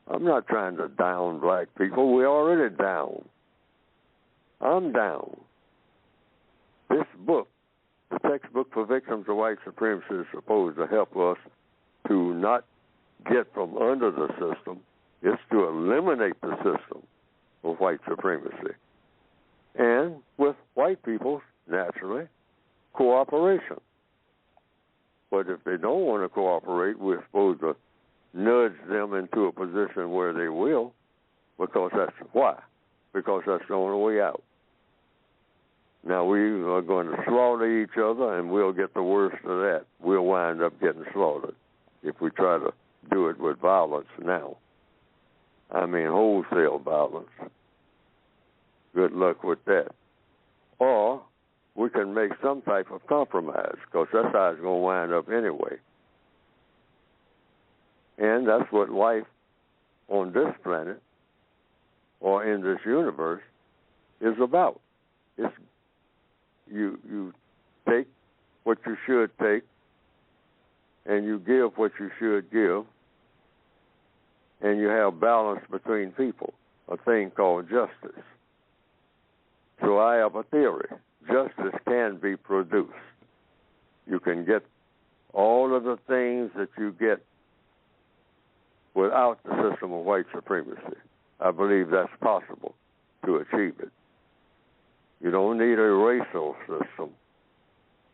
I'm not trying to down black people. We're already down. I'm down. This book, the textbook for victims of white supremacy, is supposed to help us to not get from under the system. It's to eliminate the system of white supremacy. And with white people, naturally, cooperation. But if they don't want to cooperate, we're supposed to nudge them into a position where they will, because that's why. Because that's the only way out. Now, we are going to slaughter each other, and we'll get the worst of that. We'll wind up getting slaughtered if we try to do it with violence now. I mean, wholesale violence. Good luck with that. Or we can make some type of compromise, because that's how it's going to wind up anyway. And that's what life on this planet or in this universe is about. It's you take what you should take, and you give what you should give, and you have balance between people, a thing called justice. So I have a theory. Justice can be produced. You can get all of the things that you get without the system of white supremacy. I believe that's possible to achieve it. You don't need a racial system.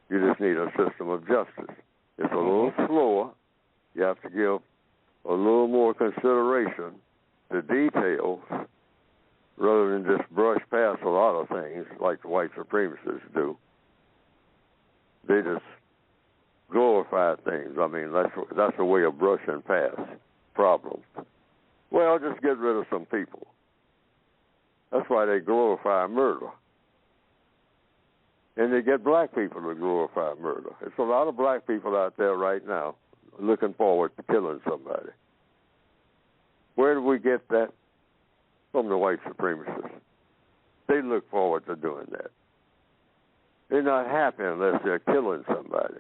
You just need a system of justice. It's a little slower. You have to give a little more consideration to details rather than just brush past a lot of things like the white supremacists do. They just glorify things. I mean, that's a way of brushing past problems. Well, just get rid of some people. That's why they glorify murder. and they get black people to glorify murder. There's a lot of black people out there right now looking forward to killing somebody. Where do we get that? From the white supremacists. They look forward to doing that. They're not happy unless they're killing somebody.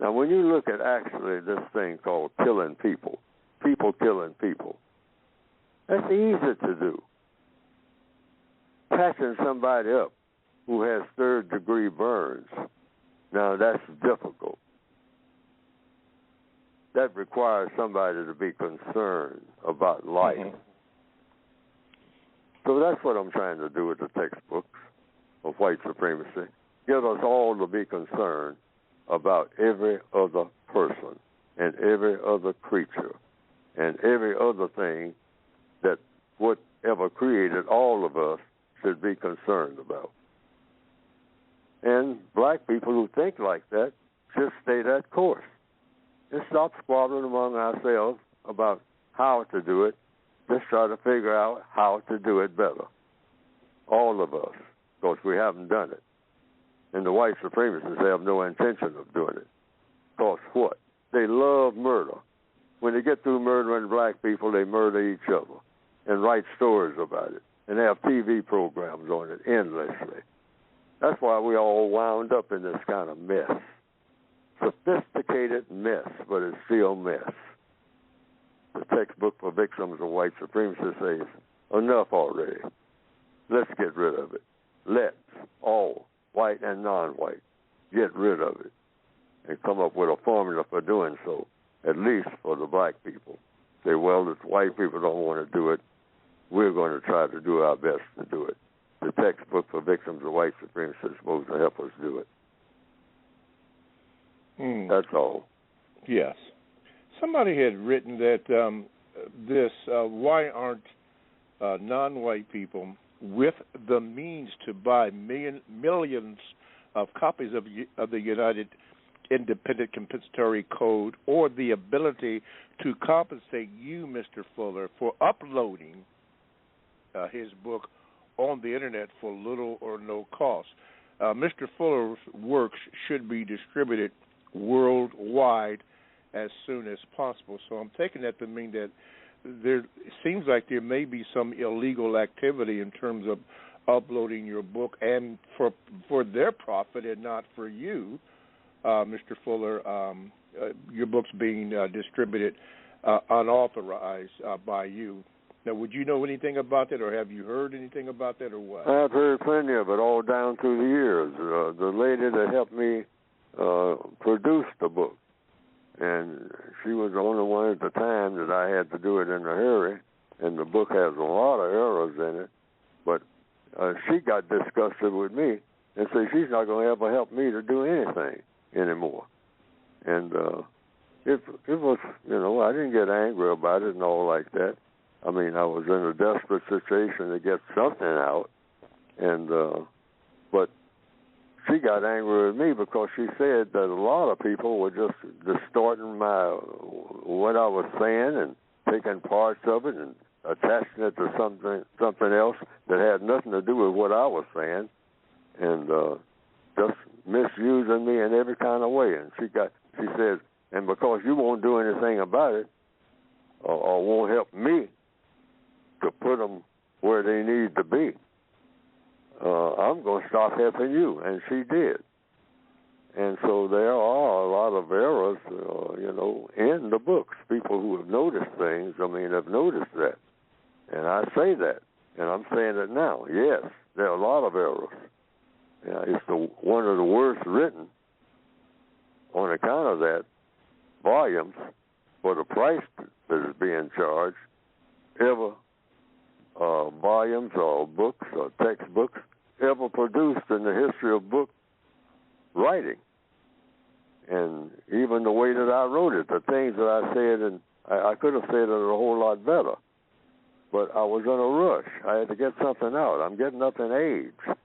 Now, when you look at actually this thing called killing people killing people, that's easy to do. Patching somebody up who has third-degree burns, now that's difficult. That requires somebody to be concerned about life. Mm-hmm. So that's what I'm trying to do with the textbooks of white supremacy. Get us all to be concerned about every other person and every other creature and every other thing that whatever created all of us should be concerned about. And black people who think like that should stay that course and stop squabbling among ourselves about how to do it. Just try to figure out how to do it better. All of us, because we haven't done it. And the white supremacists have no intention of doing it. Because what? They love murder. When they get through murdering black people, they murder each other and write stories about it and have TV programs on it endlessly. That's why we all wound up in this kind of mess. Sophisticated mess, but it's still mess. The textbook for victims of white supremacy says, enough already. Let's get rid of it. Let's all, white and non-white, get rid of it and come up with a formula for doing so, at least for the black people. Say, well, if white people don't want to do it, we're going to try to do our best to do it. The textbook for victims of white supremacy is supposed to help us do it. That's all. Yes. Somebody had written that why aren't non-white people with the means to buy millions of copies of the United Independent Compensatory Code or the ability to compensate you, Mr. Fuller, for uploading his book on the Internet for little or no cost? Mr. Fuller's works should be distributed worldwide as soon as possible. So I'm taking that to mean that it seems like there may be some illegal activity in terms of uploading your book and for their profit and not for you, Mr. Fuller, your book's being distributed unauthorized by you. Now, would you know anything about that, or have you heard anything about that, or what? I've heard plenty of it all down through the years. The lady that helped me produce the book, and she was the only one at the time that I had to do it in a hurry, and the book has a lot of errors in it, but she got disgusted with me and said she's not going to ever help me to do anything anymore. And it was, I didn't get angry about it and all like that. I mean, I was in a desperate situation to get something out, and but she got angry with me because she said that a lot of people were just distorting what I was saying and taking parts of it and attaching it to something else that had nothing to do with what I was saying, and just misusing me in every kind of way. And she said, and because you won't do anything about it or won't help me to put them where they need to be, I'm going to stop helping you. And she did. And so there are a lot of errors, in the books. People who have noticed things, have noticed that. And I say that, and I'm saying it now. Yes, there are a lot of errors. It's one of the worst written on account of that volumes for the price that is being charged ever volumes or books or textbooks ever produced in the history of book writing. And even the way that I wrote it, the things that I said, and I could have said it a whole lot better, but I was in a rush. I had to get something out. I'm getting up in age.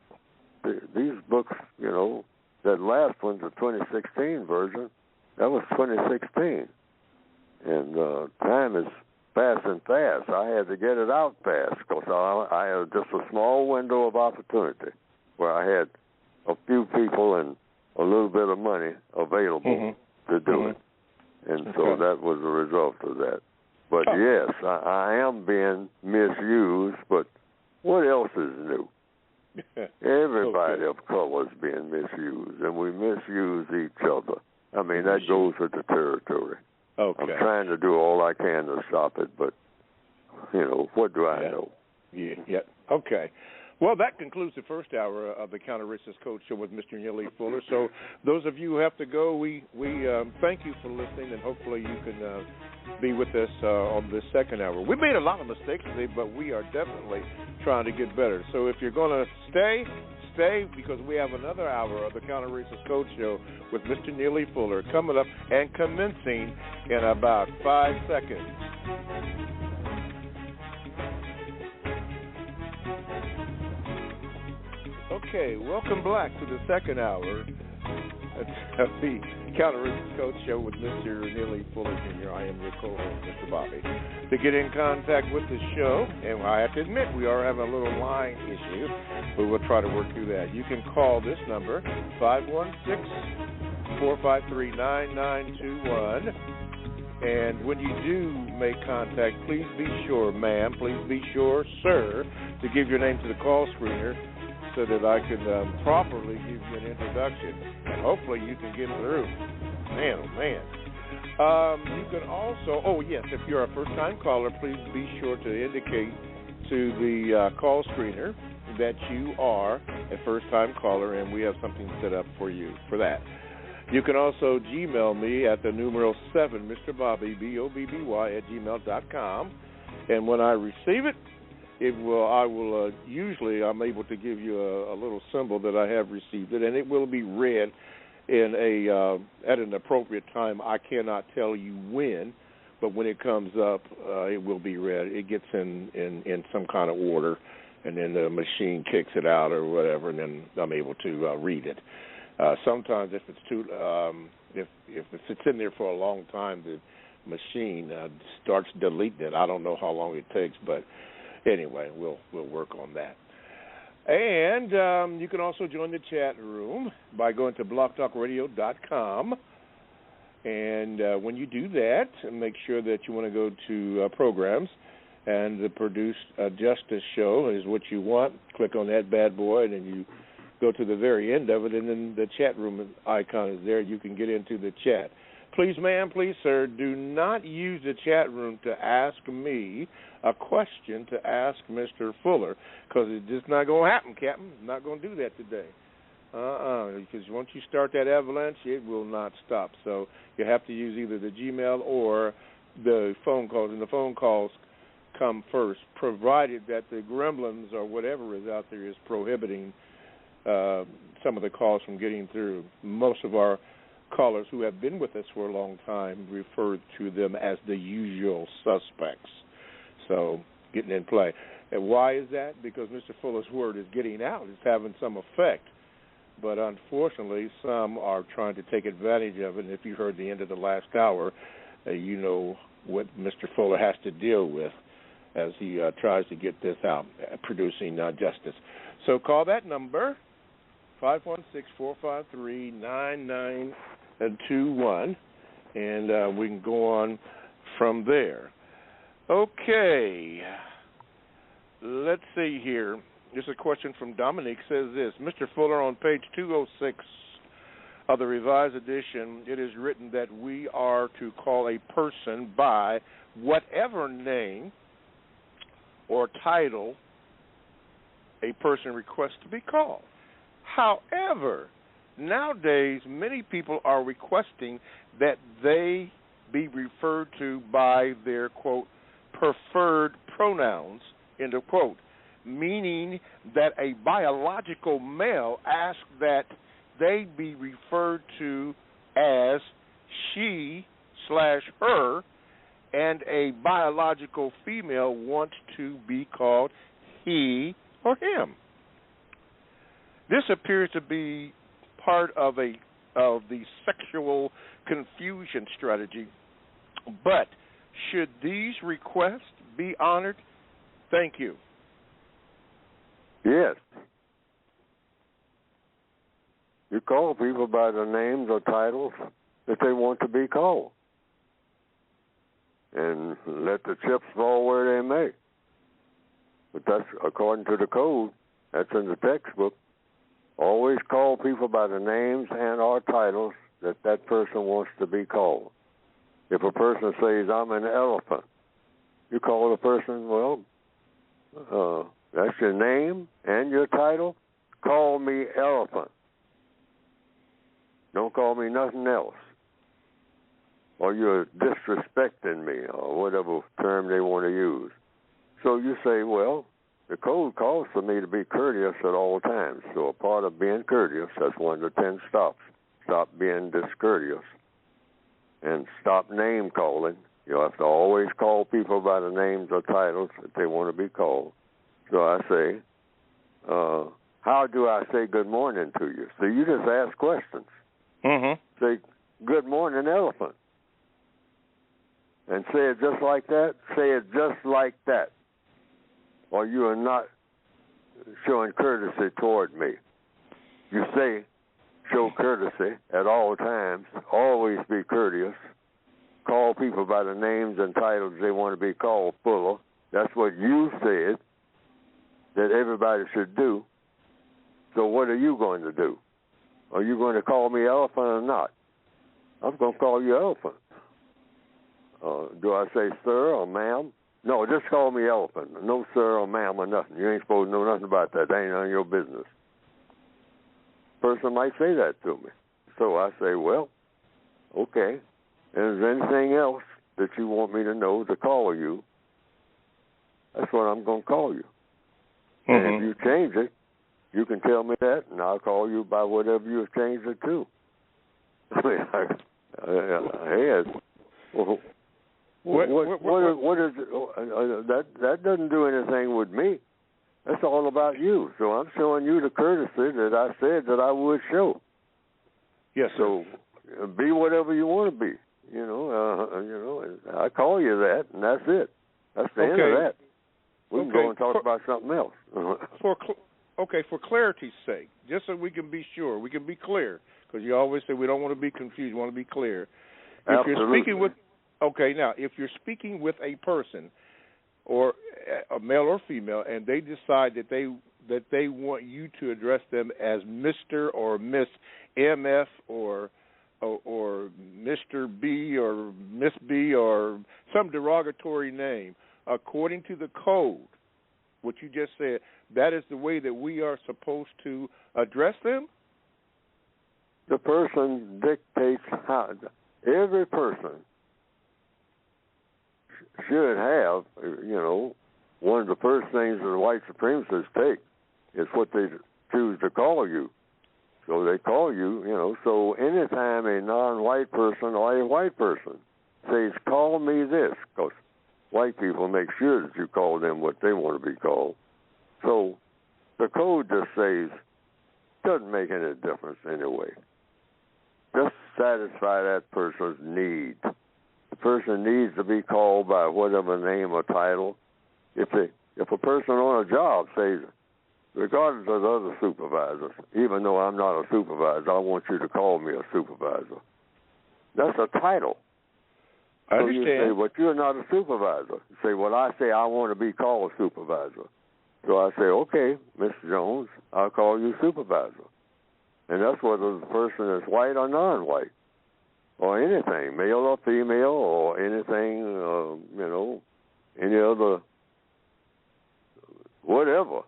These books, that last one, the 2016 version, that was 2016. And time is passing fast. I had to get it out fast because I had just a small window of opportunity where I had a few people and a little bit of money available to do it. And so that was the result of that. But yes, I am being misused, but what else is new? Everybody of color is being misused, and we misuse each other. I mean, that goes with the territory. I'm trying to do all I can to stop it, but, what do I know? Yeah. Okay. Well, that concludes the first hour of the Counter-Racist Code Show with Mr. Neely Fuller. So those of you who have to go, we thank you for listening, and hopefully you can be with us on this second hour. We made a lot of mistakes today, but we are definitely trying to get better. So if you're going to stay, because we have another hour of the Counter-Racist Code Show with Mr. Neely Fuller coming up and commencing in about 5 seconds. Okay, welcome back to the second hour of the Counter-Racist Code Show with Mr. Neely Fuller Jr. I am your co-host, Mr. Bobby. To get in contact with the show, and I have to admit we are having a little line issue, but we'll try to work through that. You can call this number, 516-453-9921. And when you do make contact, please be sure, ma'am, please be sure, sir, to give your name to the call screener so that I can properly give you an introduction, and hopefully you can get through. Man, oh, man. You can also, if you're a first-time caller, please be sure to indicate to the call screener that you are a first-time caller, and we have something set up for you for that. You can also Gmail me at the numeral 7, Mr. Bobby, BOBBY, @gmail.com, and when I receive it, usually I'm able to give you a little symbol that I have received it, and it will be read in at an appropriate time. I cannot tell you when, but when it comes up, it will be read. It gets in some kind of order, and then the machine kicks it out or whatever, and then I'm able to read it. Sometimes if it's if it's in there for a long time, the machine starts deleting it. I don't know how long it takes, but anyway, we'll work on that. And you can also join the chat room by going to blogtalkradio.com. And when you do that, make sure that you want to go to programs, and the Produce Justice Show is what you want. Click on that bad boy, and then you go to the very end of it, and then the chat room icon is there. You can get into the chat. Please, ma'am, please, sir, do not use the chat room to ask me a question to ask Mr. Fuller, because it's just not going to happen, Captain. I'm not going to do that today. Because once you start that avalanche, it will not stop. So you have to use either the Gmail or the phone calls, and the phone calls come first, provided that the gremlins or whatever is out there is prohibiting some of the calls from getting through. Most of our callers who have been with us for a long time refer to them as the usual suspects. So getting in play. And why is that? Because Mr. Fuller's word is getting out. It's having some effect. But unfortunately, some are trying to take advantage of it. And if you heard the end of the last hour, you know what Mr. Fuller has to deal with as he tries to get this out, producing justice. So call that number, 516-453-9921, and we can go on from there. Okay, let's see here. There's a question from Dominique. Says this: Mr. Fuller, on page 206 of the revised edition, it is written that we are to call a person by whatever name or title a person requests to be called. However, nowadays many people are requesting that they be referred to by their, quote, preferred pronouns, end of quote, meaning that a biological male asks that they be referred to as she/her, and a biological female wants to be called he or him. This appears to be part of the sexual confusion strategy. But should these requests be honored? Thank you. Yes. You call people by the names or titles that they want to be called. And let the chips fall where they may. But that's according to the code. That's in the textbook. Always call people by the names and or titles that that person wants to be called. If a person says, I'm an elephant, you call the person, well, that's your name and your title. Call me elephant. Don't call me nothing else. Or you're disrespecting me, or whatever term they want to use. So you say, well, the code calls for me to be courteous at all times. So a part of being courteous, that's one of the 10 stops. Stop being discourteous. And stop name calling. You have to always call people by the names or titles that they want to be called. So I say, how do I say good morning to you? So you just ask questions. Mm-hmm. Say, good morning, elephant. And say it just like that. Say it just like that. Or you are not showing courtesy toward me. You say, show courtesy at all times. Always be courteous. Call people by the names and titles they want to be called, fuller. That's what you said that everybody should do. So what are you going to do? Are you going to call me elephant or not? I'm going to call you elephant. Do I say sir or ma'am? No, just call me elephant. No sir or ma'am or nothing. You ain't supposed to know nothing about that. That ain't none of your business. Person might say that to me. So I say, well, okay. And is there anything else that you want me to know to call you? That's what I'm going to call you. Mm-hmm. And if you change it, you can tell me that, and I'll call you by whatever you have changed it to. I mean, what is it? That doesn't do anything with me. That's all about you. So I'm showing you the courtesy that I said that I would show. Yes. So be whatever you want to be. You know, I call you that, and that's it. That's the end of that. We can go and talk about something else. For clarity's sake, just so we can be sure, we can be clear, because you always say we don't want to be confused, we want to be clear. If you're speaking with, if you're speaking with a person, or a male or female, and they decide that they want you to address them as Mr. or Miss MF or Mr. B or Miss B or some derogatory name, according to the code, what you just said, that is the way that we are supposed to address them? The person dictates how. Every person should have, one of the first things that the white supremacists take is what they choose to call you. So they call you, so anytime a non-white person or a white person says, call me this, because white people make sure that you call them what they want to be called. So the code just says, doesn't make any difference anyway. Just satisfy that person's need. The person needs to be called by whatever name or title. If a person on a job says, regardless of the other supervisors, even though I'm not a supervisor, I want you to call me a supervisor. That's a title. I understand. You say, but you're not a supervisor. You say, well, I say I want to be called supervisor. So I say, okay, Mr. Jones, I'll call you supervisor. And that's whether the person is white or non-white, or anything, male or female, or anything, any other, whatever.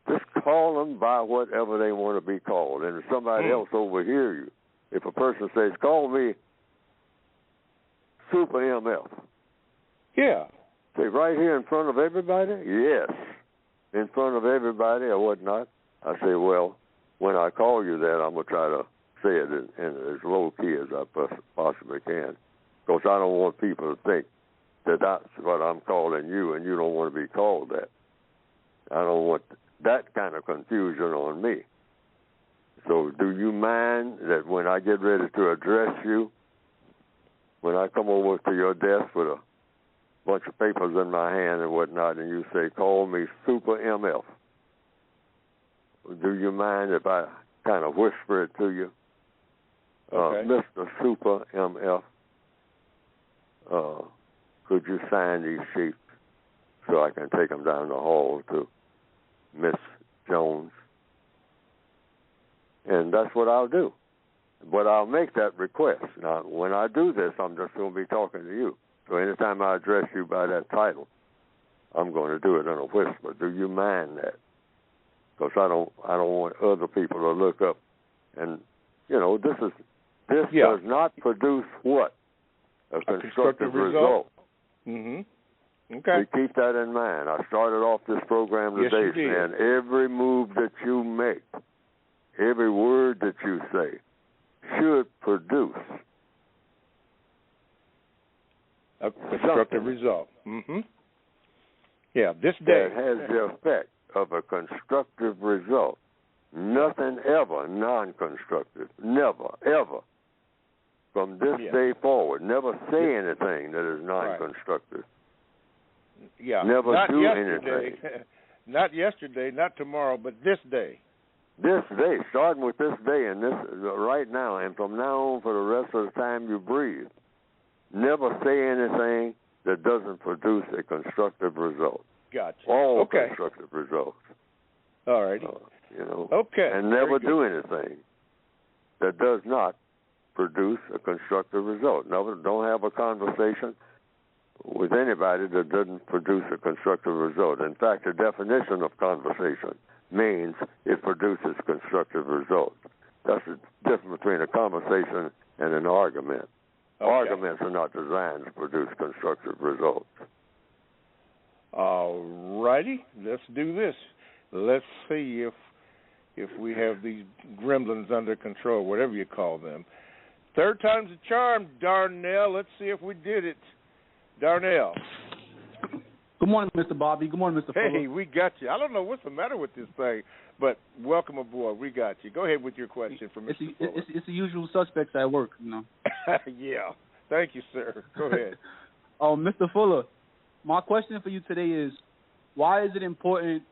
Just call them by whatever they want to be called. And if somebody else overhear you, if a person says, call me Super MF. Yeah. Say, right here in front of everybody? Yes. In front of everybody or whatnot. I say, well, when I call you that, I'm going to try to say it in as low key as I possibly can. Because I don't want people to think that that's what I'm calling you and you don't want to be called that. I don't want that kind of confusion on me. So do you mind that when I get ready to address you, when I come over to your desk with a bunch of papers in my hand and whatnot, and you say, call me Super MF, do you mind if I kind of whisper it to you. Okay. Mr. Super MF, could you sign these sheets so I can take them down the hall to Miss Jones? And that's what I'll do. But I'll make that request. Now, when I do this, I'm just going to be talking to you. So anytime I address you by that title, I'm going to do it in a whisper. Do you mind that? Because I don't want other people to look up. And, you know, this does not produce what? A constructive result. Mm-hmm. Okay. We keep that in mind. I started off this program today saying every move that you make, every word that you say, should produce a constructive result. Mm-hmm. Yeah, this day that has the effect of a constructive result. Nothing ever non-constructive. Never, ever. From this day forward, never say anything that is non-constructive. Yeah. Never not do yesterday. anything. Not yesterday, not tomorrow, but this day. This day, starting with this day and this right now, and from now on for the rest of the time you breathe, never say anything that doesn't produce a constructive result. Gotcha. All constructive results. All righty. You know. Okay. And never do anything that does not produce a constructive result. Never, don't have a conversation with anybody that doesn't produce a constructive result. In fact, the definition of conversation means it produces constructive results. That's the difference between a conversation and an argument. Okay. Arguments are not designed to produce constructive results. All righty, let's do this. Let's see if we have these gremlins under control, whatever you call them. Third time's a charm, Darnell. Let's see if we did it. Darnell. Good morning, Mr. Bobby. Good morning, Mr. Fuller. Hey, we got you. I don't know what's the matter with this thing, but welcome aboard. We got you. Go ahead with your question for Mr. Fuller. It's the usual suspects at work, you know. Yeah. Thank you, sir. Go ahead. Mr. Fuller, my question for you today is, why is it important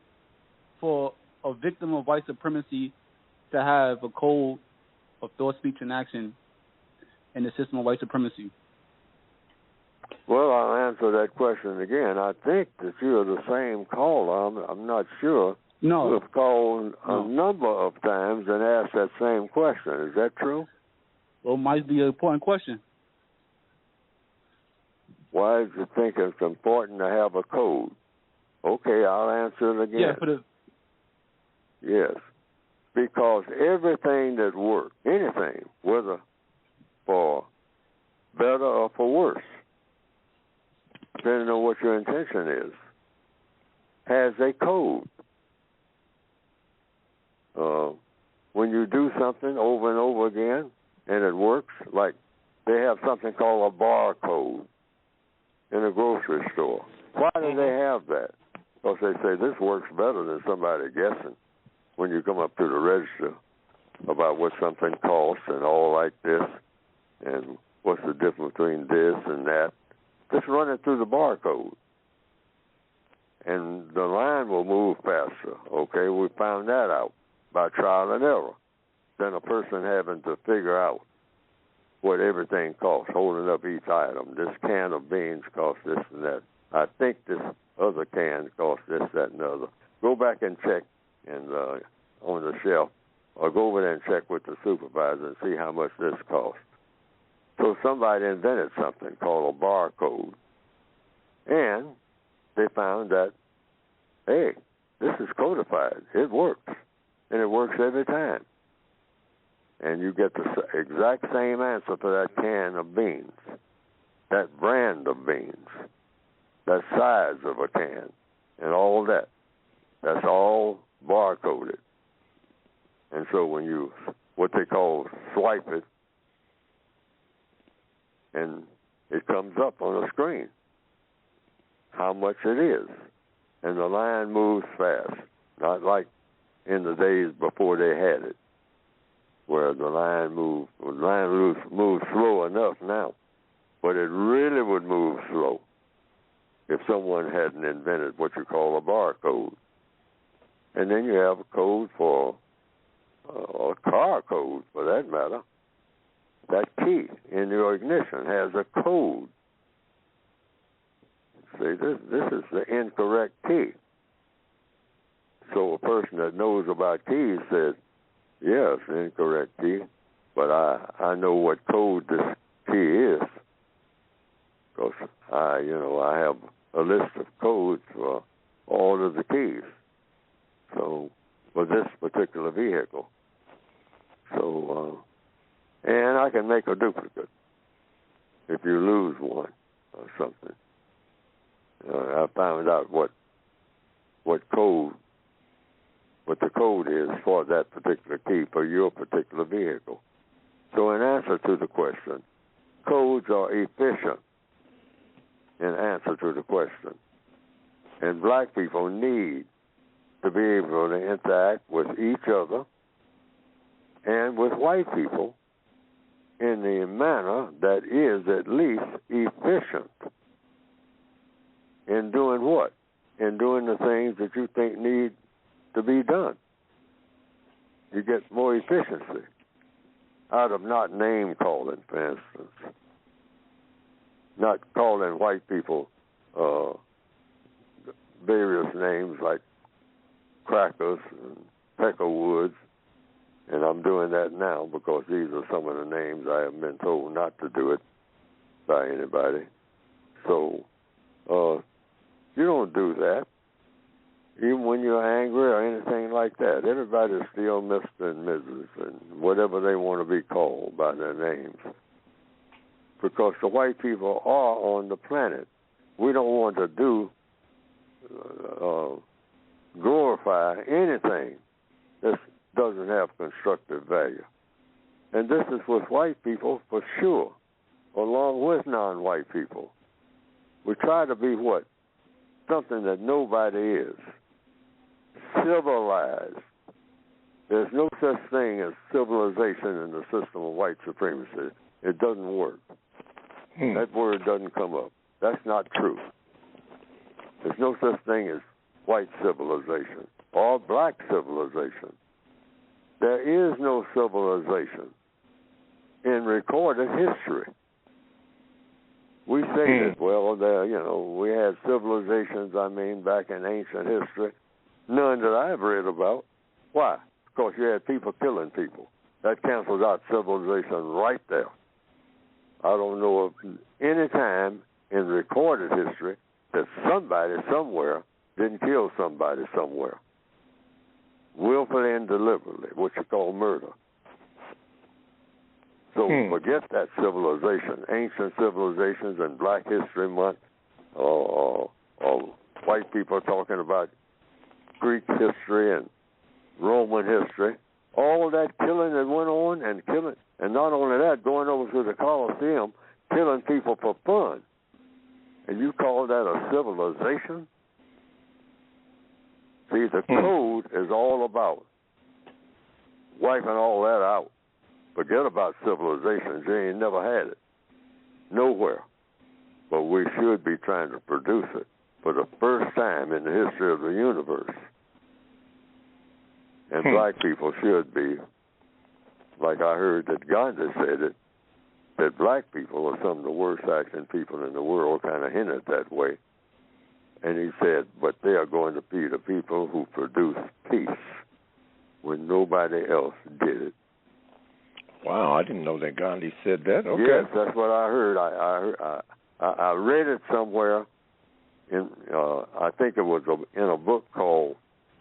for a victim of white supremacy to have a code of thought, speech, and action in the system of white supremacy? Well, I'll answer that question again. I think that you're the same caller. I'm not sure. No. You have called a number of times and asked that same question. Is that true? Well, it might be an important question. Why do you think it's important to have a code? Okay, I'll answer it again. Yeah, Yes, because everything that works, anything, whether for better or for worse, depending on what your intention is, has a code. When you do something over and over again and it works, like they have something called a barcode in a grocery store. Why do they have that? Because they say this works better than somebody guessing when you come up to the register about what something costs and all like this and what's the difference between this and that. Just run it through the barcode and the line will move faster. Okay, we found that out by trial and error than a person having to figure out what everything costs, holding up each item. This can of beans costs this and that. I think this other can costs this, that, and the other. Go back and check on the shelf, or go over there and check with the supervisor and see how much this costs. So somebody invented something called a barcode, and they found that, hey, this is codified. It works, and it works every time. And you get the exact same answer for that can of beans, that brand of beans, that size of a can, and all that. That's all barcoded. And so when you, what they call swipe it, and it comes up on the screen how much it is. And the line moves fast, not like in the days before they had it, where the line moves slow enough now, but it really would move slow if someone hadn't invented what you call a barcode. And then you have a code for a car code, for that matter. That key in your ignition has a code. See, this is the incorrect key. So a person that knows about keys says, yes, incorrect key, but I know what code this key is, because I have a list of codes for all of the keys. So for this particular vehicle, and I can make a duplicate if you lose one or something. I found out what the code is for that particular key for your particular vehicle. So in answer to the question, codes are efficient in answer to the question. And black people need to be able to interact with each other and with white people in a manner that is at least efficient. In doing what? In doing the things that you think need to be done. You get more efficiency out of not name calling, for instance. Not calling white people various names like crackers and peckerwoods, and I'm doing that now because these are some of the names I have been told not to do it by anybody. So you don't do that. Even when you're angry or anything like that, everybody's still Mr. and Mrs. and whatever they want to be called by their names. Because the white people are on the planet. We don't want to glorify anything that doesn't have constructive value. And this is with white people for sure, along with non-white people. We try to be what? Something that nobody is. Civilized. There's no such thing as civilization in the system of white supremacy. It doesn't work. That word doesn't come up. That's not true. There's no such thing as white civilization or black civilization. There is no civilization in recorded history. We say that, well, we had civilizations, back in ancient history. None that I've read about. Why? Because you had people killing people. That cancels out civilization right there. I don't know of any time in recorded history that somebody somewhere didn't kill somebody somewhere. Willfully and deliberately, what you call murder. So forget that civilization. Ancient civilizations and Black History Month, or white people talking about Greek history and Roman history. All of that killing that went on and killing, and not only that, going over to the Colosseum, killing people for fun. And you call that a civilization? See, the code is all about wiping all that out. Forget about civilizations. You ain't never had it. Nowhere. But we should be trying to produce it for the first time in the history of the universe. And black people should be, like I heard that Gandhi said it, that black people are some of the worst acting people in the world, kind of hinted that way. And he said, but they are going to be the people who produce peace when nobody else did it. Wow, I didn't know that Gandhi said that. Okay. Yes, that's what I heard. I read it somewhere. I think it was in a book called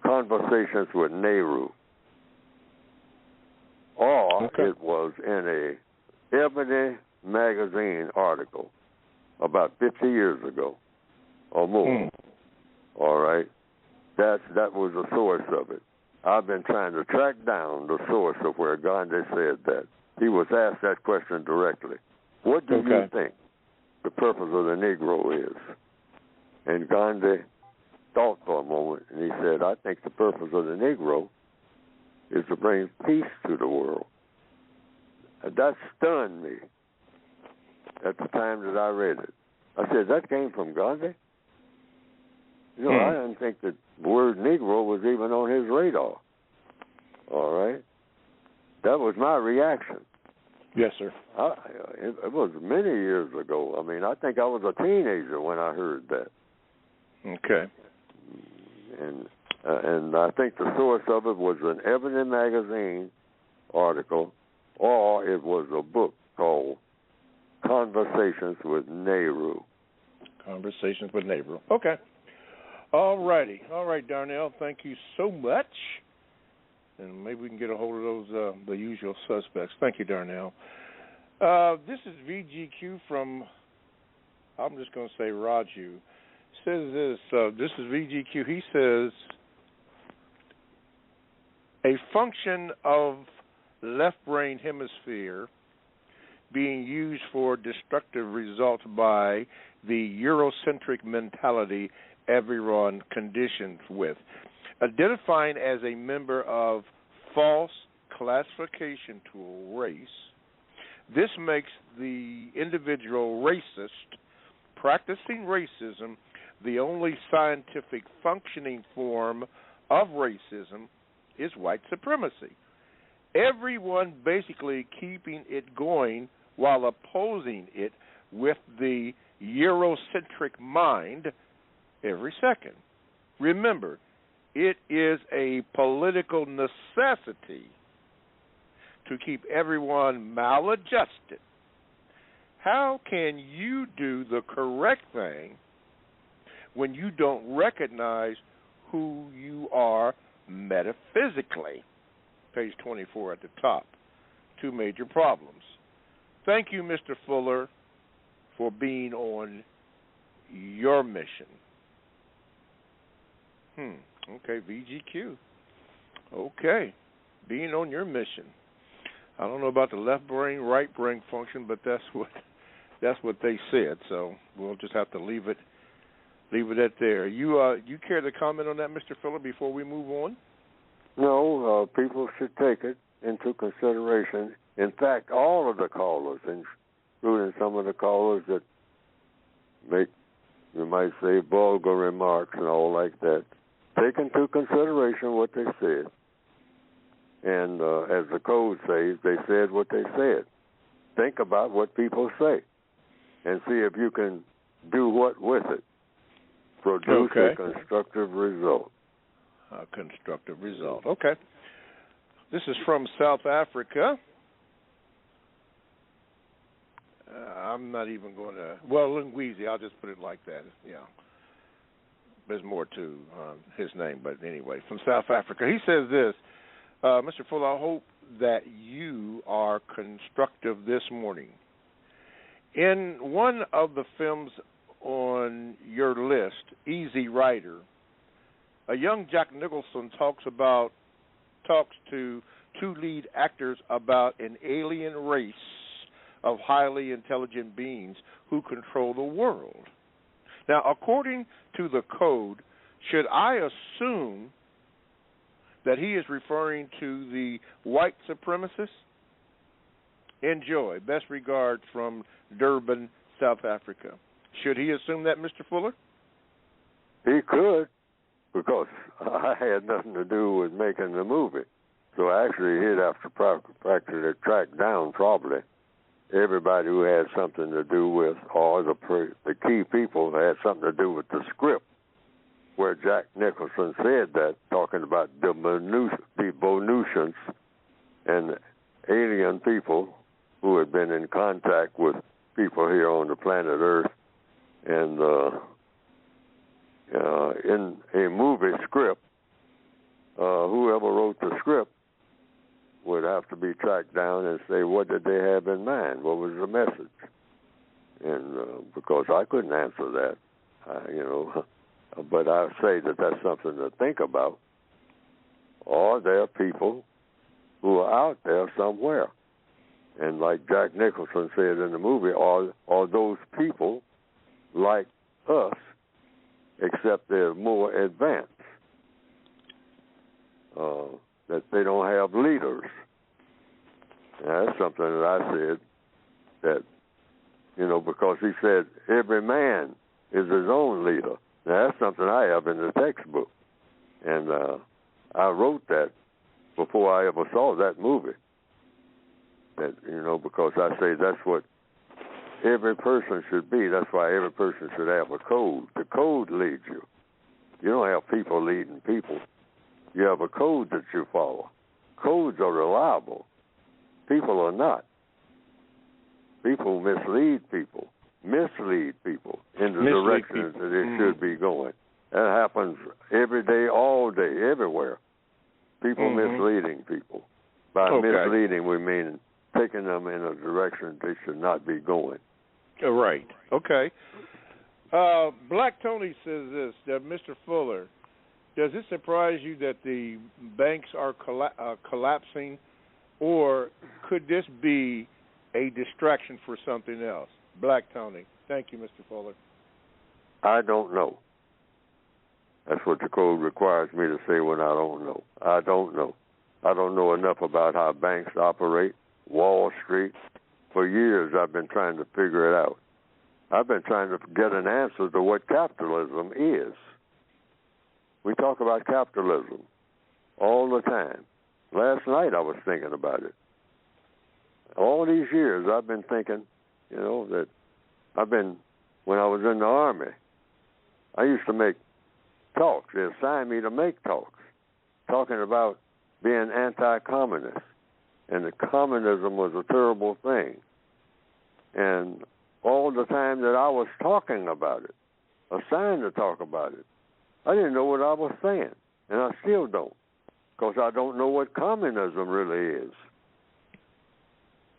Conversations with Nehru. Or it was in a Ebony magazine article about 50 years ago or more. All right? That was the source of it. I've been trying to track down the source of where Gandhi said that. He was asked that question directly. What do you think the purpose of the Negro is? And Gandhi thought for a moment, and he said, I think the purpose of the Negro is to bring peace to the world. And that stunned me at the time that I read it. I said, that came from Gandhi? I didn't think that the word Negro was even on his radar. All right? that was my reaction. Yes, sir. It was many years ago. I mean, I think I was a teenager when I heard that. Okay. And I think the source of it was an Ebony magazine article, or it was a book called Conversations with Nehru. Conversations with Nehru. Okay. All righty. All right, Darnell, thank you so much. And maybe we can get a hold of those, the usual suspects. Thank you, Darnell. This is VGQ from, I'm just going to say Raju. Says this is VGQ. He says, a function of left brain hemisphere being used for destructive results by the Eurocentric mentality everyone conditioned with. Identifying as a member of false classification tool race, this makes the individual racist. Practicing racism, the only scientific functioning form of racism, is white supremacy. Everyone basically keeping it going while opposing it with the Eurocentric mind every second. Remember, it is a political necessity to keep everyone maladjusted. How can you do the correct thing when you don't recognize who you are metaphysically? Page 24 at the top. Two major problems. Thank you, Mr. Fuller, for being on your mission. Okay, VGQ. Okay, being on your mission. I don't know about the left brain, right brain function, but that's what they said. So we'll just have to leave it at there. You care to comment on that, Mr. Fuller, before we move on? No, people should take it into consideration. In fact, all of the callers, including some of the callers that make, you might say, vulgar remarks and all like that, take into consideration what they said. And as the code says, they said what they said. Think about what people say and see if you can do what with it. Produce a constructive result. A constructive result. Okay. This is from South Africa. I'm not even going to, Lungweezy, I'll just put it like that. Yeah. There's more to his name, but anyway, from South Africa. He says this, Mr. Fuller, I hope that you are constructive this morning. In one of the films on your list, Easy Rider, a young Jack Nicholson talks to two lead actors about an alien race of highly intelligent beings who control the world. Now, according to the code, should I assume that he is referring to the white supremacists? Enjoy. Best regards from Durban, South Africa. Should he assume that, Mr. Fuller? He could, because I had nothing to do with making the movie. So actually, he'd have to practically track down probably everybody who had something to do with, or the key people that had something to do with the script, where Jack Nicholson said that, talking about the Venusians and alien people who had been in contact with people here on the planet Earth. And in a movie script, whoever wrote the script would have to be tracked down and say, what did they have in mind? What was the message? And because I couldn't answer that, but I say that that's something to think about. Are there people who are out there somewhere? And like Jack Nicholson said in the movie, are those people like us, except they're more advanced? That they don't have leaders. And that's something that I said that, because he said every man is his own leader. Now, that's something I have in the textbook. And I wrote that before I ever saw that movie. That, because I say that's what every person should be. That's why every person should have a code. The code leads you. You don't have people leading people. You have a code that you follow. Codes are reliable. People are not. People mislead people in the directions that it should be going. That happens every day, all day, everywhere. People misleading people. By misleading, we mean taking them in a direction they should not be going. Right. Okay. Black Tony says this, that Mr. Fuller, does it surprise you that the banks are collapsing, or could this be a distraction for something else? Black Tony. Thank you, Mr. Fuller. I don't know. That's what the code requires me to say when I don't know. I don't know. I don't know enough about how banks operate, Wall Street. For years I've been trying to figure it out. I've been trying to get an answer to what capitalism is. We talk about capitalism all the time. Last night I was thinking about it. All these years I've been thinking, that when I was in the Army, I used to make talks. They assigned me to make talks, talking about being anti-communist. And the communism was a terrible thing. And all the time that I was talking about it, assigned to talk about it, I didn't know what I was saying. And I still don't, because I don't know what communism really is.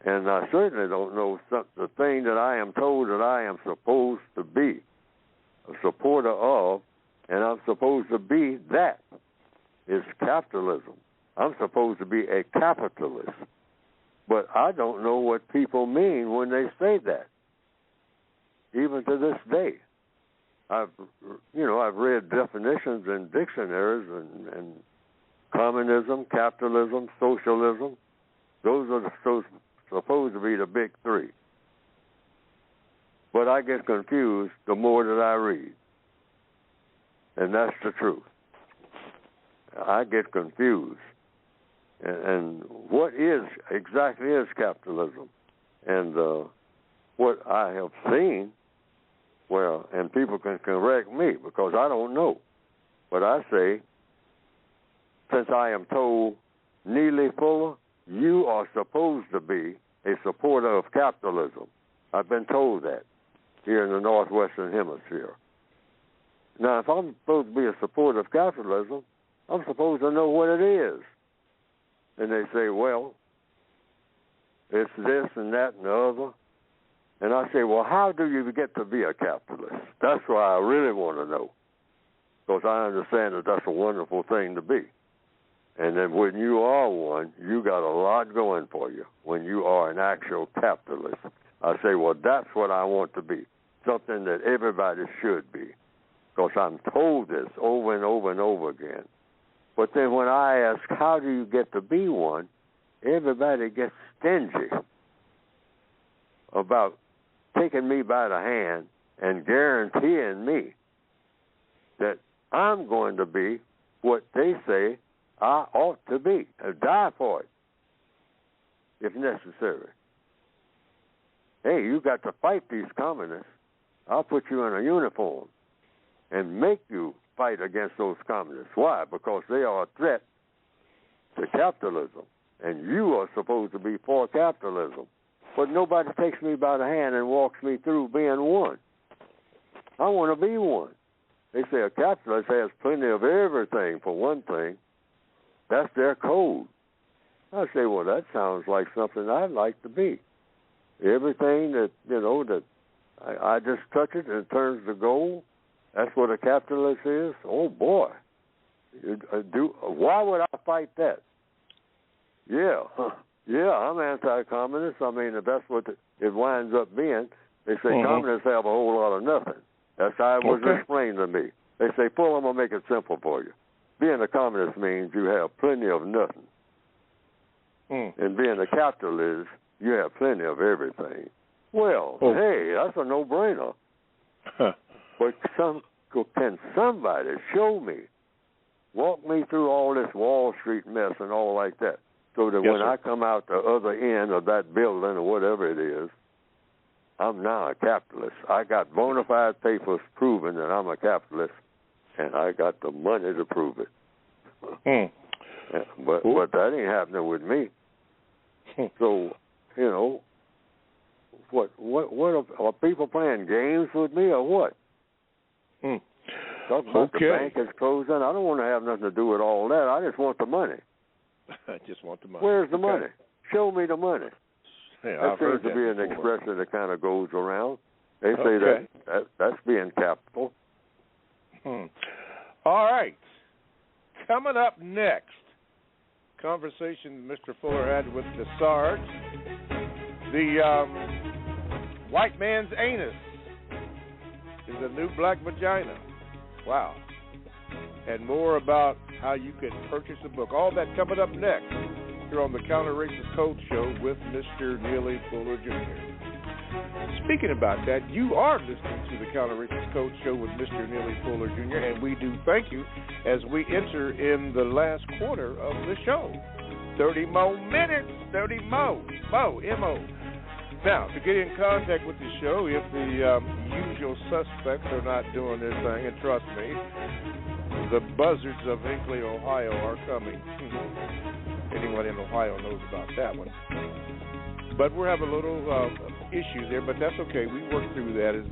And I certainly don't know the thing that I am told that I am supposed to be a supporter of, and I'm supposed to be that, is capitalism. I'm supposed to be a capitalist. But I don't know what people mean when they say that, even to this day. I've read definitions in dictionaries and communism, capitalism, socialism. Those are supposed to be the big three. But I get confused the more that I read. And that's the truth. I get confused. And what exactly is capitalism? And what I have seen, and people can correct me because I don't know. But I say, since I am told, Neely Fuller, you are supposed to be a supporter of capitalism. I've been told that here in the Northwestern Hemisphere. Now, if I'm supposed to be a supporter of capitalism, I'm supposed to know what it is. And they say, well, it's this and that and the other. And I say, well, how do you get to be a capitalist? That's what I really want to know, because I understand that that's a wonderful thing to be. And then when you are one, you got a lot going for you when you are an actual capitalist. I say, well, that's what I want to be, something that everybody should be, because I'm told this over and over and over again. But then when I ask, how do you get to be one, everybody gets stingy about taking me by the hand and guaranteeing me that I'm going to be what they say I ought to be, and die for it, if necessary. Hey, you got to fight these communists. I'll put you in a uniform and make you fight against those communists. Why? Because they are a threat to capitalism, and you are supposed to be for capitalism. But nobody takes me by the hand and walks me through being one. I want to be one. They say a capitalist has plenty of everything, for one thing. That's their code. I say, well, that sounds like something I'd like to be. Everything that, that I just touch it and it turns to gold. That's what a capitalist is. Oh, boy. Why would I fight that? Yeah. Yeah, I'm anti-communist. I mean, if that's what it winds up being, they say communists have a whole lot of nothing. That's how it was explained to me. They say, Paul, I'm going to make it simple for you. Being a communist means you have plenty of nothing. And being a capitalist, you have plenty of everything. Well, hey, that's a no-brainer. But can somebody show me, walk me through all this Wall Street mess and all like that? so that Yes, when sir. I come out the other end of that building or whatever it is, I'm now a capitalist. I got bona fide papers proving that I'm a capitalist, and I got the money to prove it. But that ain't happening with me. So, you know, what are people playing games with me or what? Talk about the bank is closing. I don't want to have nothing to do with all that. I just want the money. I just want the money. Where's the money? Show me the money. Yeah, that seems to be an expression that kind of goes around. They say that's being capital. All right. Coming up next, conversation Mr. Fuller had with the Sarge. The white man's anus is a new black vagina. Wow. And more about how you can purchase a book. All that coming up next here on the Counter Racist Code Show with Mr. Neely Fuller Jr. Speaking about that, you are listening to the Counter Racist Code Show with Mr. Neely Fuller Jr., and we do thank you as we enter in the last quarter of the show. 30 more minutes, 30 more, M-O. Now, to get in contact with the show, if the usual suspects are not doing their thing, and trust me, the buzzards of Hinckley, Ohio are coming. Anyone in Ohio knows about that one. But we're having a little issue there, but that's okay. We work through that as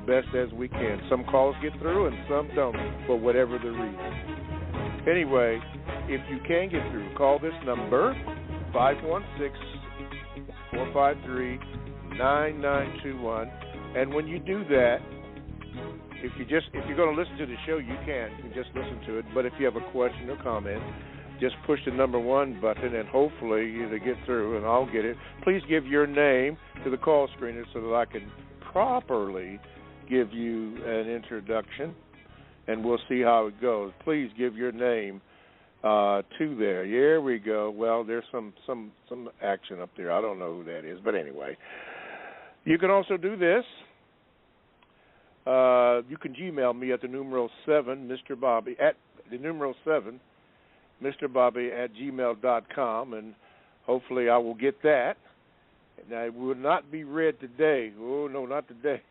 best as we can. Some calls get through and some don't, for whatever the reason. Anyway, if you can get through, call this number, 516-453-9921. And when you do that, if you're going to listen to the show, you can just listen to it. But if you have a question or comment, just push the number 1 button, and hopefully it'll get through, and I'll get it. Please give your name to the call screener so that I can properly give you an introduction, and we'll see how it goes. Please give your name to there. Here we go. Well, there's some action up there. I don't know who that is, but anyway. You can also do this. You can Gmail me at the numeral 7, Mr. Bobby, at the numeral 7, Mr. Bobby at gmail.com, and hopefully I will get that. Now, it will not be read today. Oh, no, not today.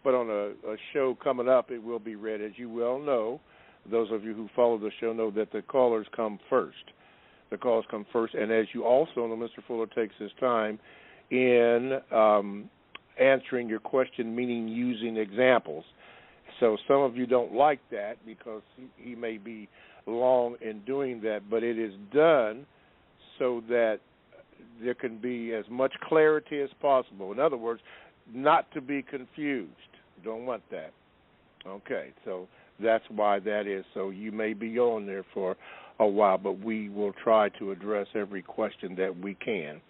But on a show coming up, it will be read. As you well know, those of you who follow the show know that the callers come first. The calls come first. And as you also know, Mr. Fuller takes his time in answering your question, meaning using examples. So some of you don't like that because he may be long in doing that, but it is done so that there can be as much clarity as possible. In other words, not to be confused. Don't want that. Okay, so that's why that is. So you may be on there for a while, but we will try to address every question that we can.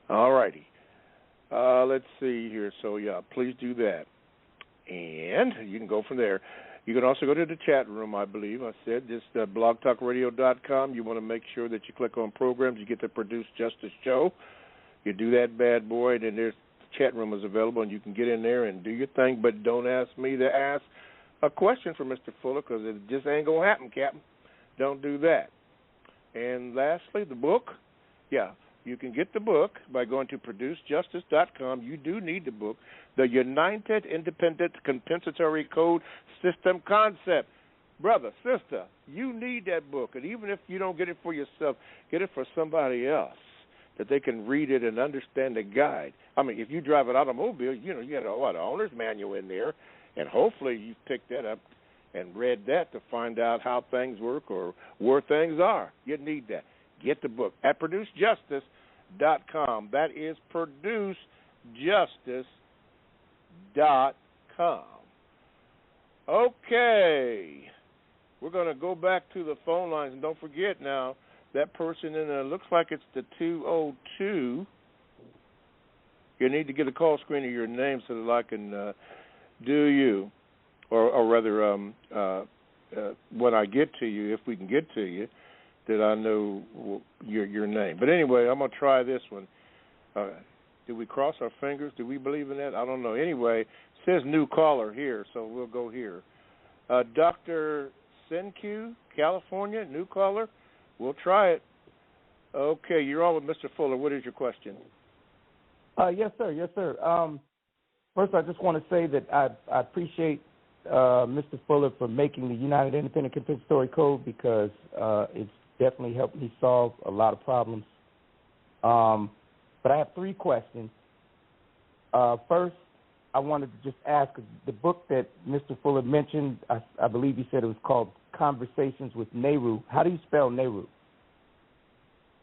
All righty. Let's see here. So, yeah, please do that. And you can go from there. You can also go to the chat room, I believe. I said just blogtalkradio.com. You want to make sure that you click on programs. You get the Produce Justice show. You do that bad boy, and then there's the chat room is available, and you can get in there and do your thing. But don't ask me to ask a question for Mr. Fuller because it just ain't going to happen, Captain. Don't do that. And lastly, the book. Yeah, you can get the book by going to producejustice.com. You do need the book, The United Independent Compensatory Code System Concept. Brother, sister, you need that book. And even if you don't get it for yourself, get it for somebody else that they can read it and understand the guide. I mean, if you drive an automobile, you got an owner's manual in there, and hopefully you picked that up and read that to find out how things work or where things are. You need that. Get the book at producejustice.com. That is producejustice.com. Okay. We're going to go back to the phone lines. And don't forget now, that person in there looks like it's the 202. You need to get a call screen of your name so that I can do you. Or rather, when I get to you, if we can get to you, that I know your name. But anyway, I'm going to try this one. Did we cross our fingers? Do we believe in that? I don't know. Anyway, it says new caller here, so we'll go here. Dr. Senku, California, new caller. We'll try it. Okay, you're on with Mr. Fuller. What is your question? Yes, sir. Yes, sir. First, I just want to say that I appreciate Mr. Fuller for making the United Independent Compensatory Code because it's definitely helped me solve a lot of problems. But I have 3 questions. First, I wanted to just ask, the book that Mr. Fuller mentioned, I believe he said it was called Conversations with Nehru. How do you spell Nehru?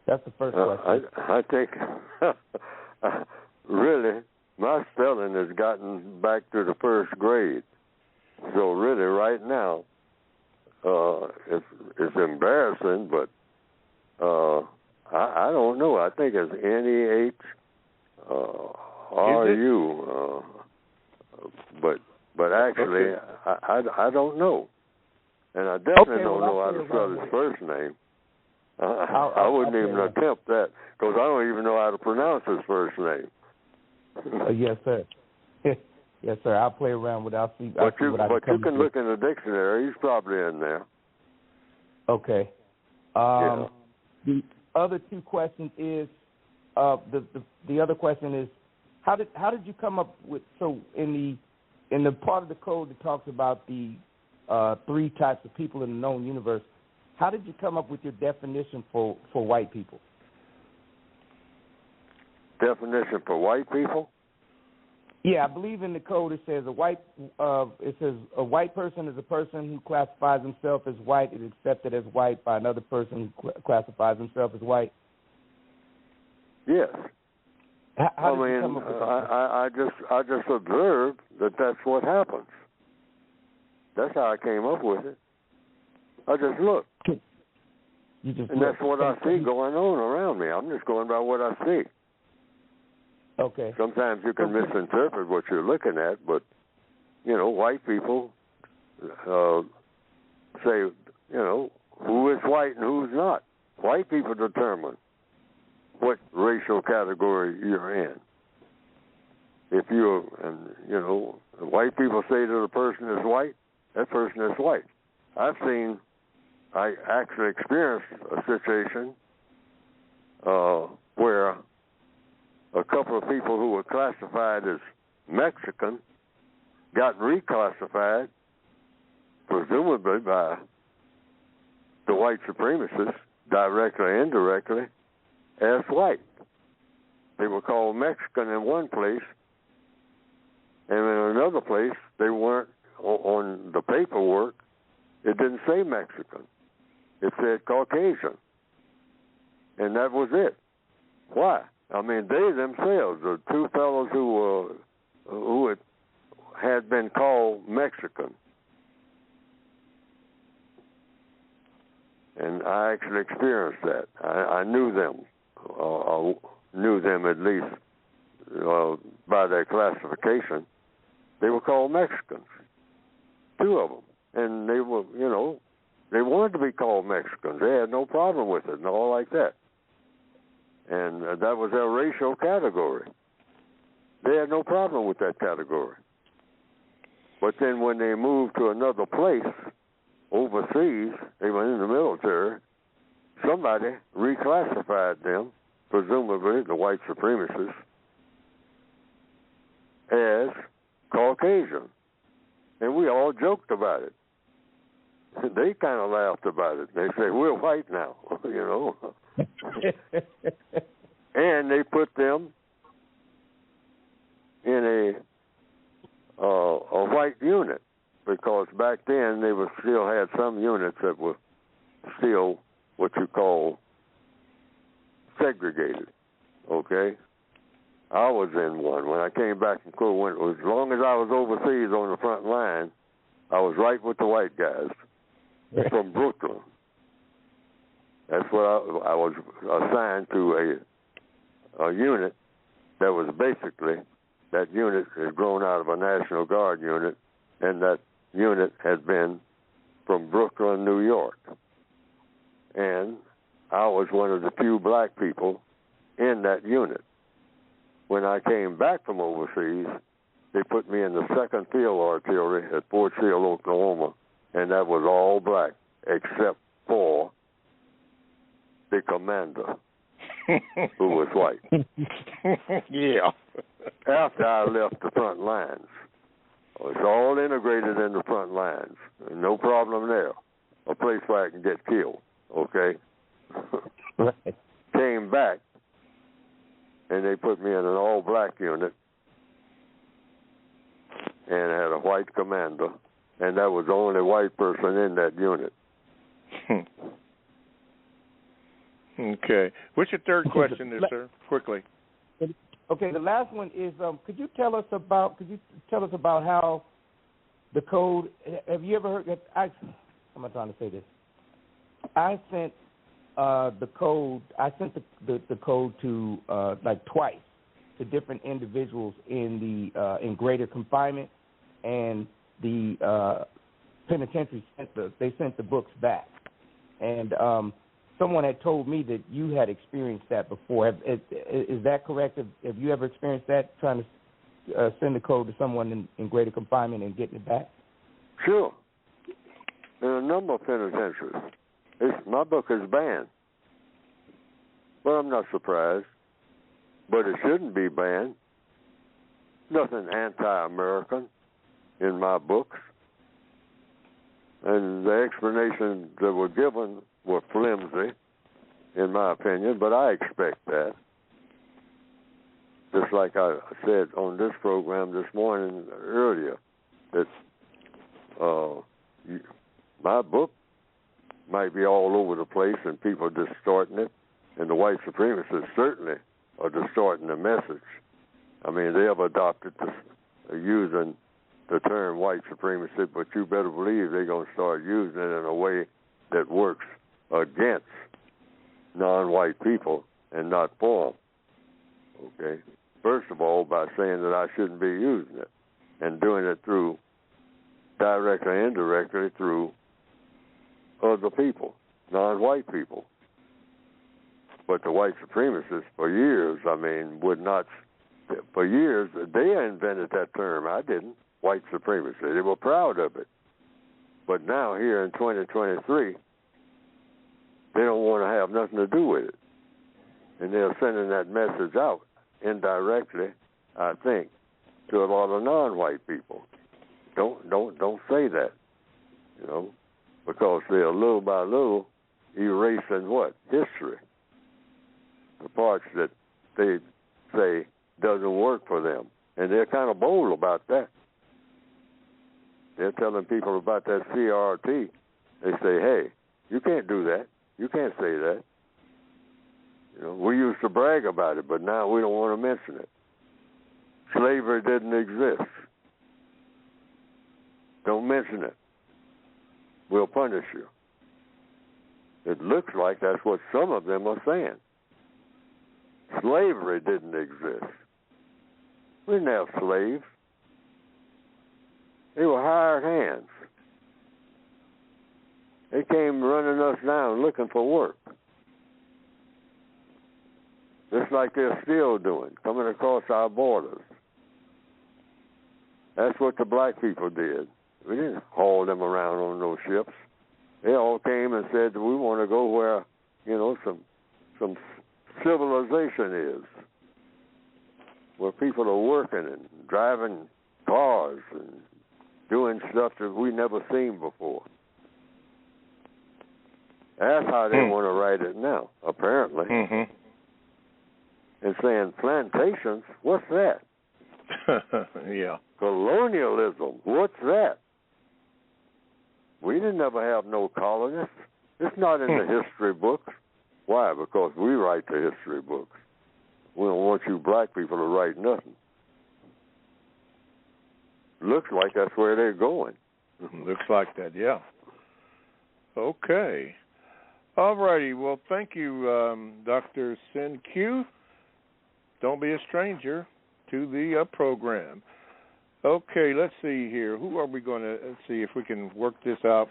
That's the first question. I think, really, my spelling has gotten back to the first grade. So really, right now, it's embarrassing, but I don't know. I think it's Nehru, but actually, okay. I don't know, and I definitely don't know how to spell his first name. I wouldn't even attempt that because I don't even know how to pronounce his first name. Yes, sir. Yes, sir. I'll play around with. I'll see. But you can look in the dictionary. He's probably in there. Okay. Yeah. The other 2 questions is the other question is how did you come up with in the part of the code that talks about the 3 types of people in the known universe, how did you come up with your definition for white people? Definition for white people? Yeah, I believe in the code it says a white person is a person who classifies himself as white and is accepted as white by another person who classifies himself as white. Yes. How did you come up with that? I just observed that that's what happens. That's how I came up with it. I just looked. And that's what I see going on around me. I'm just going by what I see. Okay. Sometimes you can misinterpret what you're looking at, but, white people say, who is white and who's not. White people determine what racial category you're in. If white people say that a person is white, that person is white. I actually experienced a situation where a couple of people who were classified as Mexican got reclassified, presumably by the white supremacists, directly or indirectly, as white. They were called Mexican in one place, and in another place, they weren't on the paperwork. It didn't say Mexican. It said Caucasian. And that was it. Why? I mean, they themselves, the 2 fellows who had been called Mexican. And I actually experienced that. I knew them. I knew them at least by their classification. They were called Mexicans. 2 of them. And they were, they wanted to be called Mexicans. They had no problem with it and all like that. And that was their racial category. They had no problem with that category. But then when they moved to another place, overseas, they were in the military, somebody reclassified them, presumably the white supremacists, as Caucasian. And we all joked about it. They kind of laughed about it. They say, we're white now, And they put them in a white unit because back then they still had some units that were still what you call segregated, okay? I was in one. When I came back from school, as long as I was overseas on the front line, I was right with the white guys from Brooklyn. That's what I was assigned to a unit that was basically, that unit had grown out of a National Guard unit, and that unit had been from Brooklyn, New York. And I was one of the few black people in that unit. When I came back from overseas, they put me in the 2nd Field Artillery at Fort Sill, Oklahoma, and that was all black except for the commander. who was white. Yeah. After I left the front lines. It's all integrated in the front lines. No problem there. A place where I can get killed, okay? Right. Came back, and they put me in an all-black unit and had a white commander, and that was the only white person in that unit. Okay. What's your third question there, sir? Quickly. Okay, the last one is could you tell us about how the code, have you ever heard, how am I trying to say this? I sent the code to like twice to different individuals in greater confinement, and the penitentiary sent the books back. And someone had told me that you had experienced that before. Is that correct? Have you ever experienced that, trying to send the code to someone in greater confinement and getting it back? Sure. In a number of penitentiaries. My book is banned. Well, I'm not surprised. But it shouldn't be banned. Nothing anti-American in my books. And the explanations that were given were flimsy, in my opinion, but I expect that. Just like I said on this program this morning earlier, that my book might be all over the place and people are distorting it, and the white supremacists certainly are distorting the message. I mean, they have adopted using the term white supremacy, but you better believe they're going to start using it in a way that works against non-white people and not for them. Okay? First of all, by saying that I shouldn't be using it and doing it through, directly or indirectly, through other people, non-white people. But the white supremacists, for years, would not, for years, they invented that term. I didn't. White supremacy. They were proud of it. But now, here in 2023, they don't want to have nothing to do with it. And they're sending that message out indirectly, I think, to a lot of non-white people. Don't say that, because they're little by little erasing what? History. The parts that they say doesn't work for them. And they're kind of bold about that. They're telling people about that CRT. They say, hey, you can't do that. You can't say that. We used to brag about it, but now we don't want to mention it. Slavery didn't exist. Don't mention it. We'll punish you. It looks like that's what some of them are saying. Slavery didn't exist. We didn't have slaves. They were hired hands. They came running us down looking for work. Just like they're still doing, coming across our borders. That's what the black people did. We didn't haul them around on those ships. They all came and said, we want to go where, some civilization is, where people are working and driving cars and doing stuff that we never seen before. That's how they want to write it now, apparently. Mm-hmm. And saying plantations, what's that? Yeah. Colonialism, what's that? We didn't ever have no colonists. It's not in the history books. Why? Because we write the history books. We don't want you black people to write nothing. Looks like that's where they're going. Looks like that, yeah. Okay. All righty. Well, thank you, Dr. Sin Q. Don't be a stranger to the program. Okay, let's see here. Who are we going to see if we can work this out?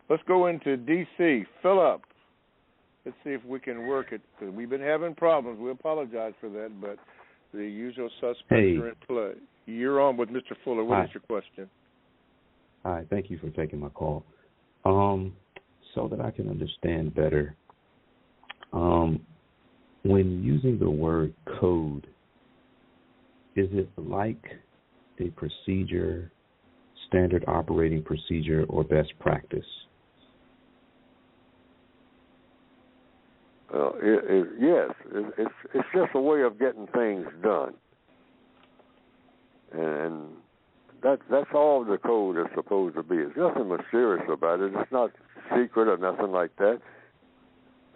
Let's go into D.C. Philip. Let's see if we can work it, because we've been having problems. We apologize for that, but the usual suspects are in play. You're on with Mr. Fuller. What is your question? Hi, thank you for taking my call. So that I can understand better, When using the word code, is it like a procedure, standard operating procedure, or best practice? Yes, it's just a way of getting things done, and that's all the code is supposed to be. There's nothing mysterious about it. It's not secret or nothing like that.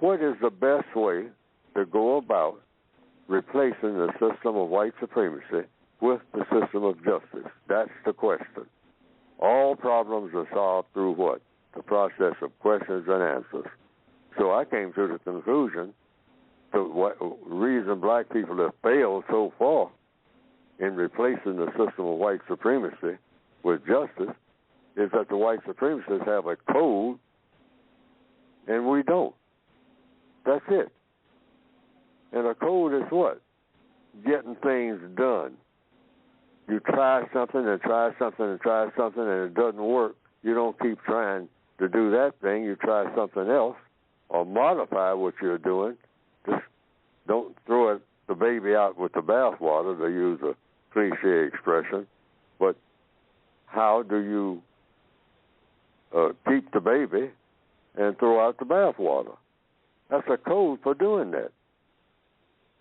What is the best way to go about replacing the system of white supremacy with the system of justice? That's the question. All problems are solved through what? The process of questions and answers. So I came to the conclusion the reason black people have failed so far in replacing the system of white supremacy with justice is that the white supremacists have a code and we don't. That's it. And a code is what? Getting things done. You try something and try something and try something and it doesn't work. You don't keep trying to do that thing. You try something else or modify what you're doing. Just don't throw the baby out with the bathwater, to use a cliche expression. But how do you keep the baby and throw out the bathwater? That's a code for doing that.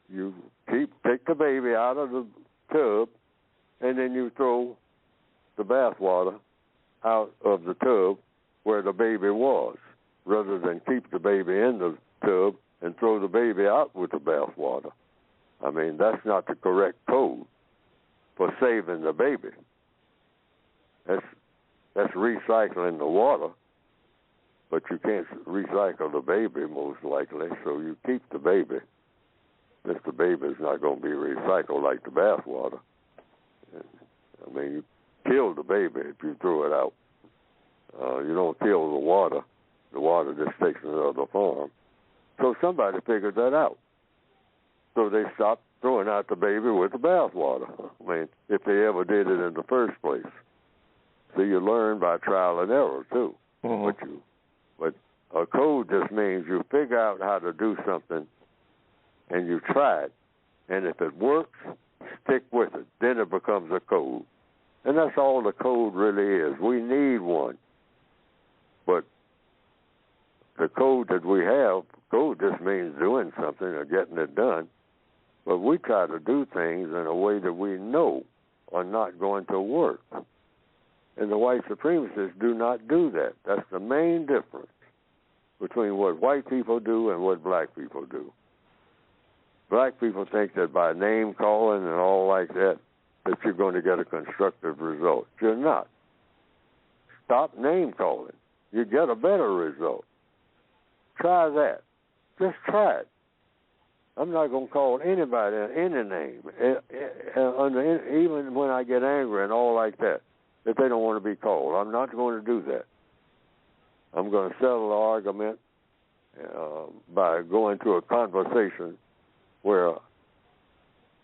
You take the baby out of the tub, and then you throw the bathwater out of the tub where the baby was, rather than keep the baby in the tub and throw the baby out with the bathwater. I mean, that's not the correct code for saving the baby. That's recycling the water, but you can't recycle the baby most likely, so you keep the baby. Mr. Baby is not going to be recycled like the bathwater. I mean, you kill the baby if you throw it out. You don't kill the water. The water just takes another form. So somebody figured that out. So they stopped throwing out the baby with the bathwater. I mean, if they ever did it in the first place. So you learn by trial and error, too. Mm-hmm. But a code just means you figure out how to do something and you try it. And if it works, stick with it. Then it becomes a code. And that's all the code really is. We need one. But the code that we have, code just means doing something or getting it done. But we try to do things in a way that we know are not going to work. And the white supremacists do not do that. That's the main difference between what white people do and what black people do. Black people think that by name calling and all like that, that you're going to get a constructive result. You're not. Stop name calling. You get a better result. Try that. Just try it. I'm not going to call anybody any name, even when I get angry and all like that, if they don't want to be called. I'm not going to do that. I'm going to settle the argument by going to a conversation where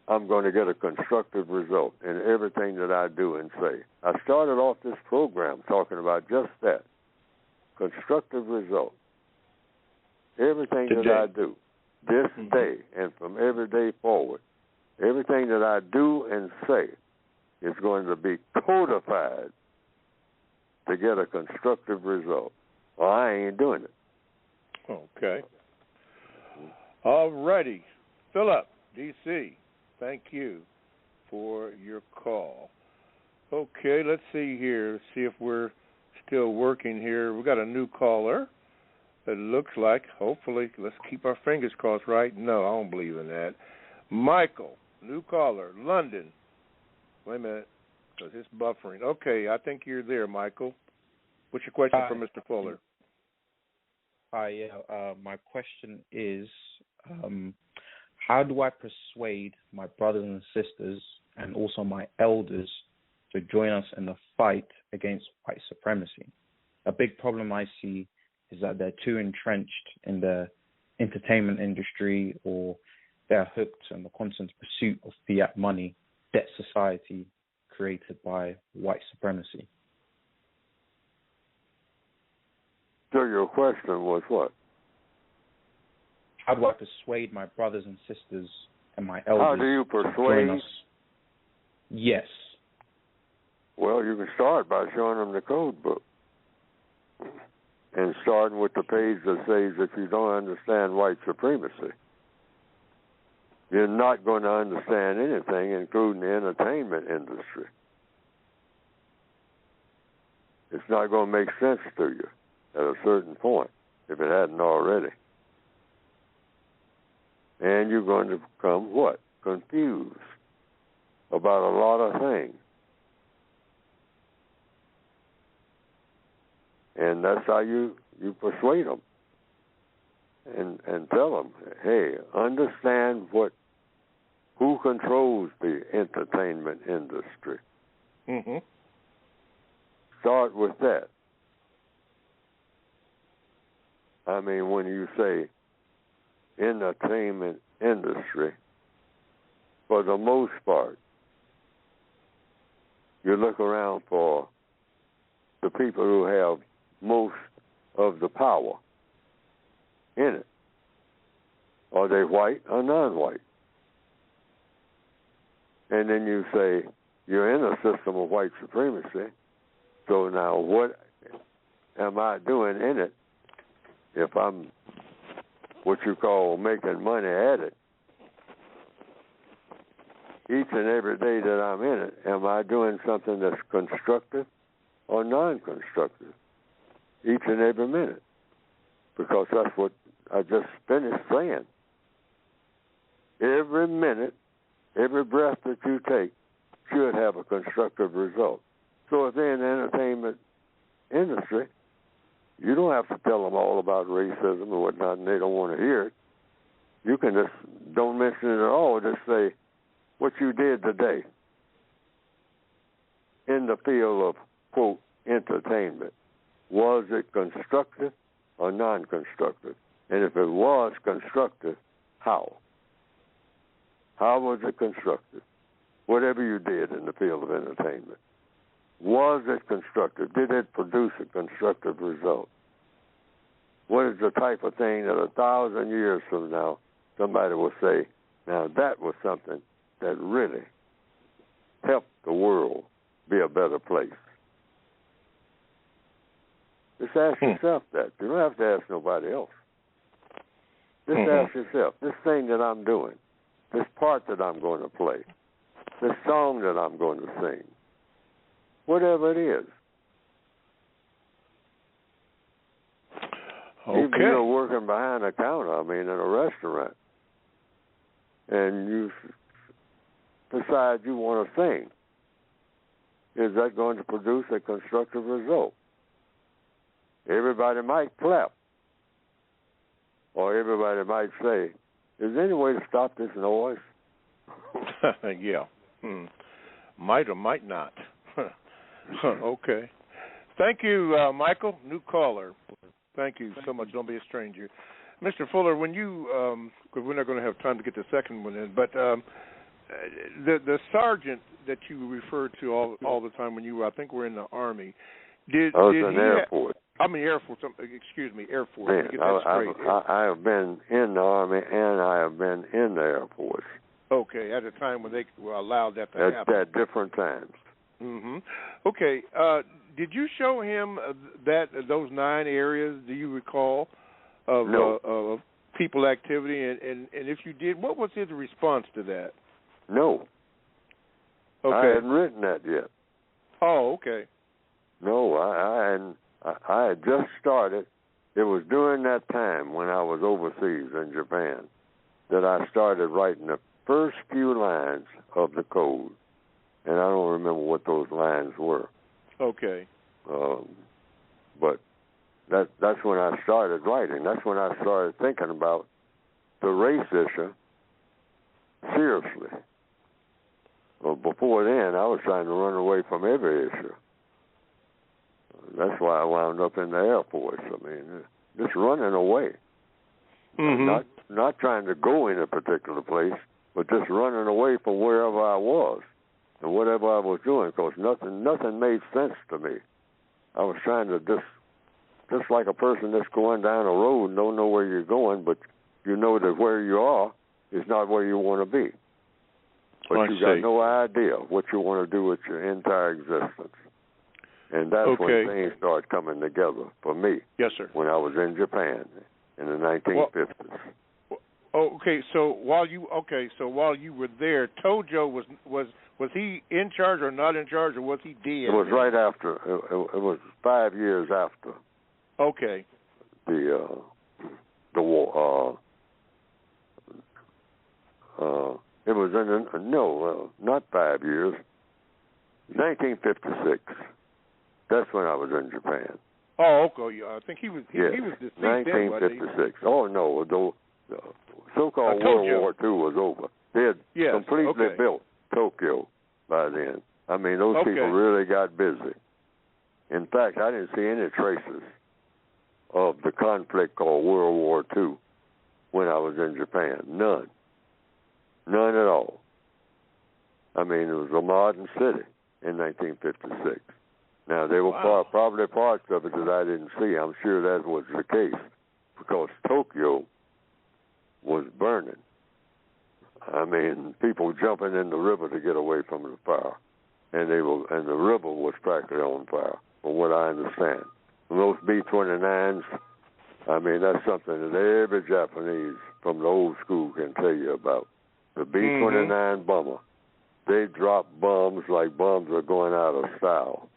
I'm going to get a constructive result in everything that I do and say. I started off this program talking about just that, constructive result. Everything that I do this day and from every day forward, everything that I do and say is going to be codified to get a constructive result. Well, I ain't doing it. Okay. All righty. Philip, D.C., thank you for your call. Okay, let's see here, see if we're still working here. We've got a new caller. It looks like, hopefully, let's keep our fingers crossed, right? No, I don't believe in that. Michael, new caller, London. Wait a minute, because it's buffering. Okay, I think you're there, Michael. What's your question for Mr. Fuller? Hi, my question is, how do I persuade my brothers and sisters and also my elders to join us in the fight against white supremacy? A big problem I see is that they're too entrenched in the entertainment industry, or they're hooked in the constant pursuit of fiat money, debt society created by white supremacy. So your question was what? how do I persuade my brothers and sisters and my elders? How do you to join persuade? us? Yes. Well, you can start by showing them the code book. And starting with the page that says if you don't understand white supremacy, you're not going to understand anything, including the entertainment industry. It's not going to make sense to you at a certain point, if it hadn't already. And you're going to become what? Confused about a lot of things. And that's how you persuade them and tell them, hey, understand who controls the entertainment industry. Mm-hmm. Start with that. I mean, when you say entertainment industry, for the most part, you look around for the people who have most of the power in it. Are they white or non-white? And then you say, you're in a system of white supremacy, so now what am I doing in it if I'm what you call making money at it? Each and every day that I'm in it, am I doing something that's constructive or non-constructive? Each and every minute. Because that's what I just finished saying. Every minute, every breath that you take should have a constructive result. So if they're in the entertainment industry, you don't have to tell them all about racism and whatnot, and they don't want to hear it. You can just don't mention it at all. Just say what you did today in the field of, quote, entertainment. Was it constructive or non-constructive? And if it was constructive, how? How was it constructive? Whatever you did in the field of entertainment. Was it constructive? Did it produce a constructive result? What is the type of thing that 1,000 years from now somebody will say, now that was something that really helped the world be a better place? Just ask yourself that. You don't have to ask nobody else. Just ask yourself, this thing that I'm doing, this part that I'm going to play, this song that I'm going to sing, whatever it is. Okay. Even you're working behind a counter, in a restaurant, and you decide you want to sing, is that going to produce a constructive result? Everybody might clap, or everybody might say, is there any way to stop this noise? Yeah. Might or might not. Okay. Thank you, Michael. New caller. Thank you so much. Don't be a stranger. Mr. Fuller, when you, because we're not going to have time to get the second one in, but the sergeant that you referred to all the time when you were, I think, were in the Army, I was in the Air Force. Air Force. Excuse me, Air Force. Man, Let me get that straight. I have been in the Army and I have been in the Air Force. Okay, at a time when they allowed that to happen. At different times. Mm-hmm. Okay. Did you show him those 9 areas? Do you recall of people activity? And if you did, what was his response to that? No. Okay. I hadn't written that yet. Oh, okay. No, I hadn't. I had just started. It was during that time when I was overseas in Japan that I started writing the first few lines of the code. And I don't remember what those lines were. Okay. But that's when I started writing. That's when I started thinking about the race issue seriously. Well, before then, I was trying to run away from every issue. That's why I wound up in the Air Force. Just running away. Mm-hmm. Not trying to go in a particular place, but just running away from wherever I was and whatever I was doing, because nothing made sense to me. I was trying to just like a person that's going down a road and don't know where you're going, but you know that where you are is not where you want to be. But you got no idea what you want to do with your entire existence. And that's when things start coming together for me. Yes, sir. When I was in Japan in the 1950s. So while you were there, Tojo was he in charge or not in charge, or was he dead? It was right after. It was 5 years after. Okay. The war. It was not 5 years. 1956. That's when I was in Japan. Oh, okay. I think he was deceased. 1956. Oh no, the so-called World War II was over. They had completely built Tokyo by then. I mean, those people really got busy. In fact, I didn't see any traces of the conflict called World War II when I was in Japan. None at all. I mean, it was a modern city in 1956. Now, there were probably parts of it that I didn't see. I'm sure that was the case because Tokyo was burning. I mean, people jumping in the river to get away from the fire, and the river was practically on fire, from what I understand. And those B-29s, I mean, that's something that every Japanese from the old school can tell you about. The B-29 bomber, they drop bombs like bombs are going out of style.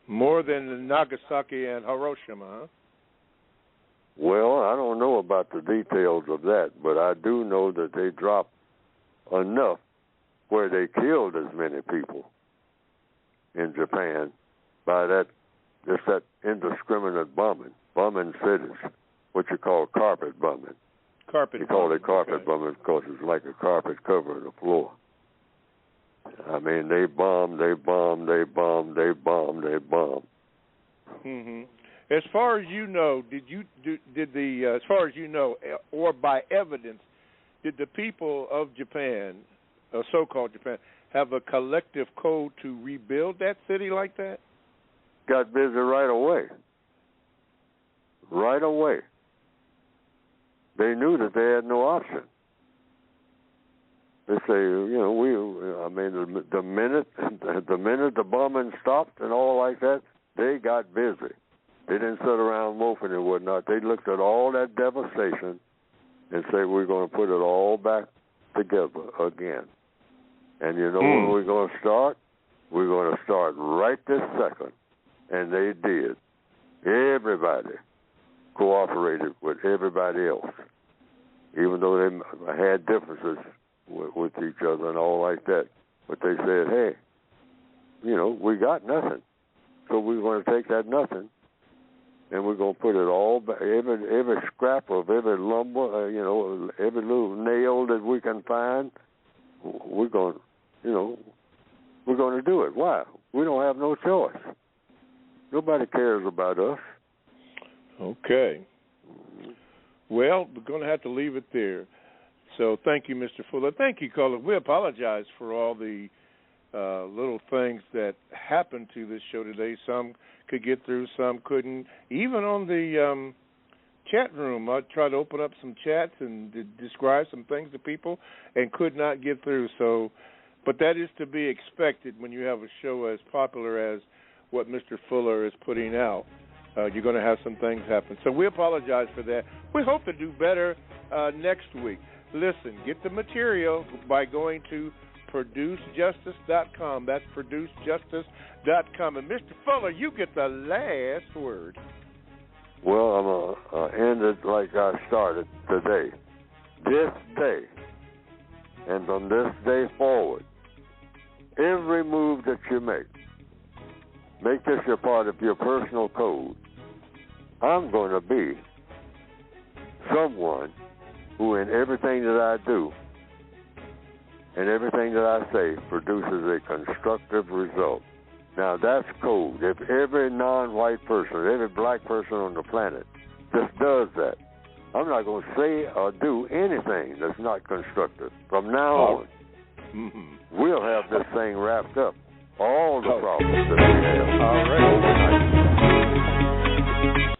More than Nagasaki and Hiroshima, huh? Well, I don't know about the details of that, but I do know that they dropped enough where they killed as many people in Japan by that indiscriminate bombing cities, what you call carpet bombing. You call it carpet bombing because it's like a carpet covering the floor. I mean, they bombed. Mm-hmm. As far as you know, as far as you know, or by evidence, did the people of Japan, so-called Japan, have a collective code to rebuild that city like that? Got busy right away. Right away. They knew that they had no option. They say, the minute the bombing stopped and all like that, they got busy. They didn't sit around moping and whatnot. They looked at all that devastation and said, we're going to put it all back together again. And when we're going to start? We're going to start right this second. And they did. Everybody cooperated with everybody else, even though they had differences with each other and all like that. But they said, hey, we got nothing. So we're going to take that nothing and we're going to put it all back, every scrap of every lumber, every little nail that we can find, we're going to do it. Why? We don't have no choice. Nobody cares about us. Okay. Well, we're going to have to leave it there. So thank you, Mr. Fuller. Thank you, caller. We apologize for all the little things that happened to this show today. Some could get through, some couldn't. Even on the chat room, I tried to open up some chats and describe some things to people and could not get through. So, but that is to be expected when you have a show as popular as what Mr. Fuller is putting out. You're going to have some things happen. So we apologize for that. We hope to do better next week. Listen, get the material by going to ProduceJustice.com. That's ProduceJustice.com. And Mr. Fuller, you get the last word. Well, I'm going to end it like I started today. This day, and from this day forward, every move that you make this a part of your personal code. I'm going to be someone who in everything that I do and everything that I say produces a constructive result. Now, that's code. If every non-white person, every black person on the planet just does that, I'm not going to say or do anything that's not constructive. From now on, we'll have this thing wrapped up. All the problems that we have. All right. Overnight.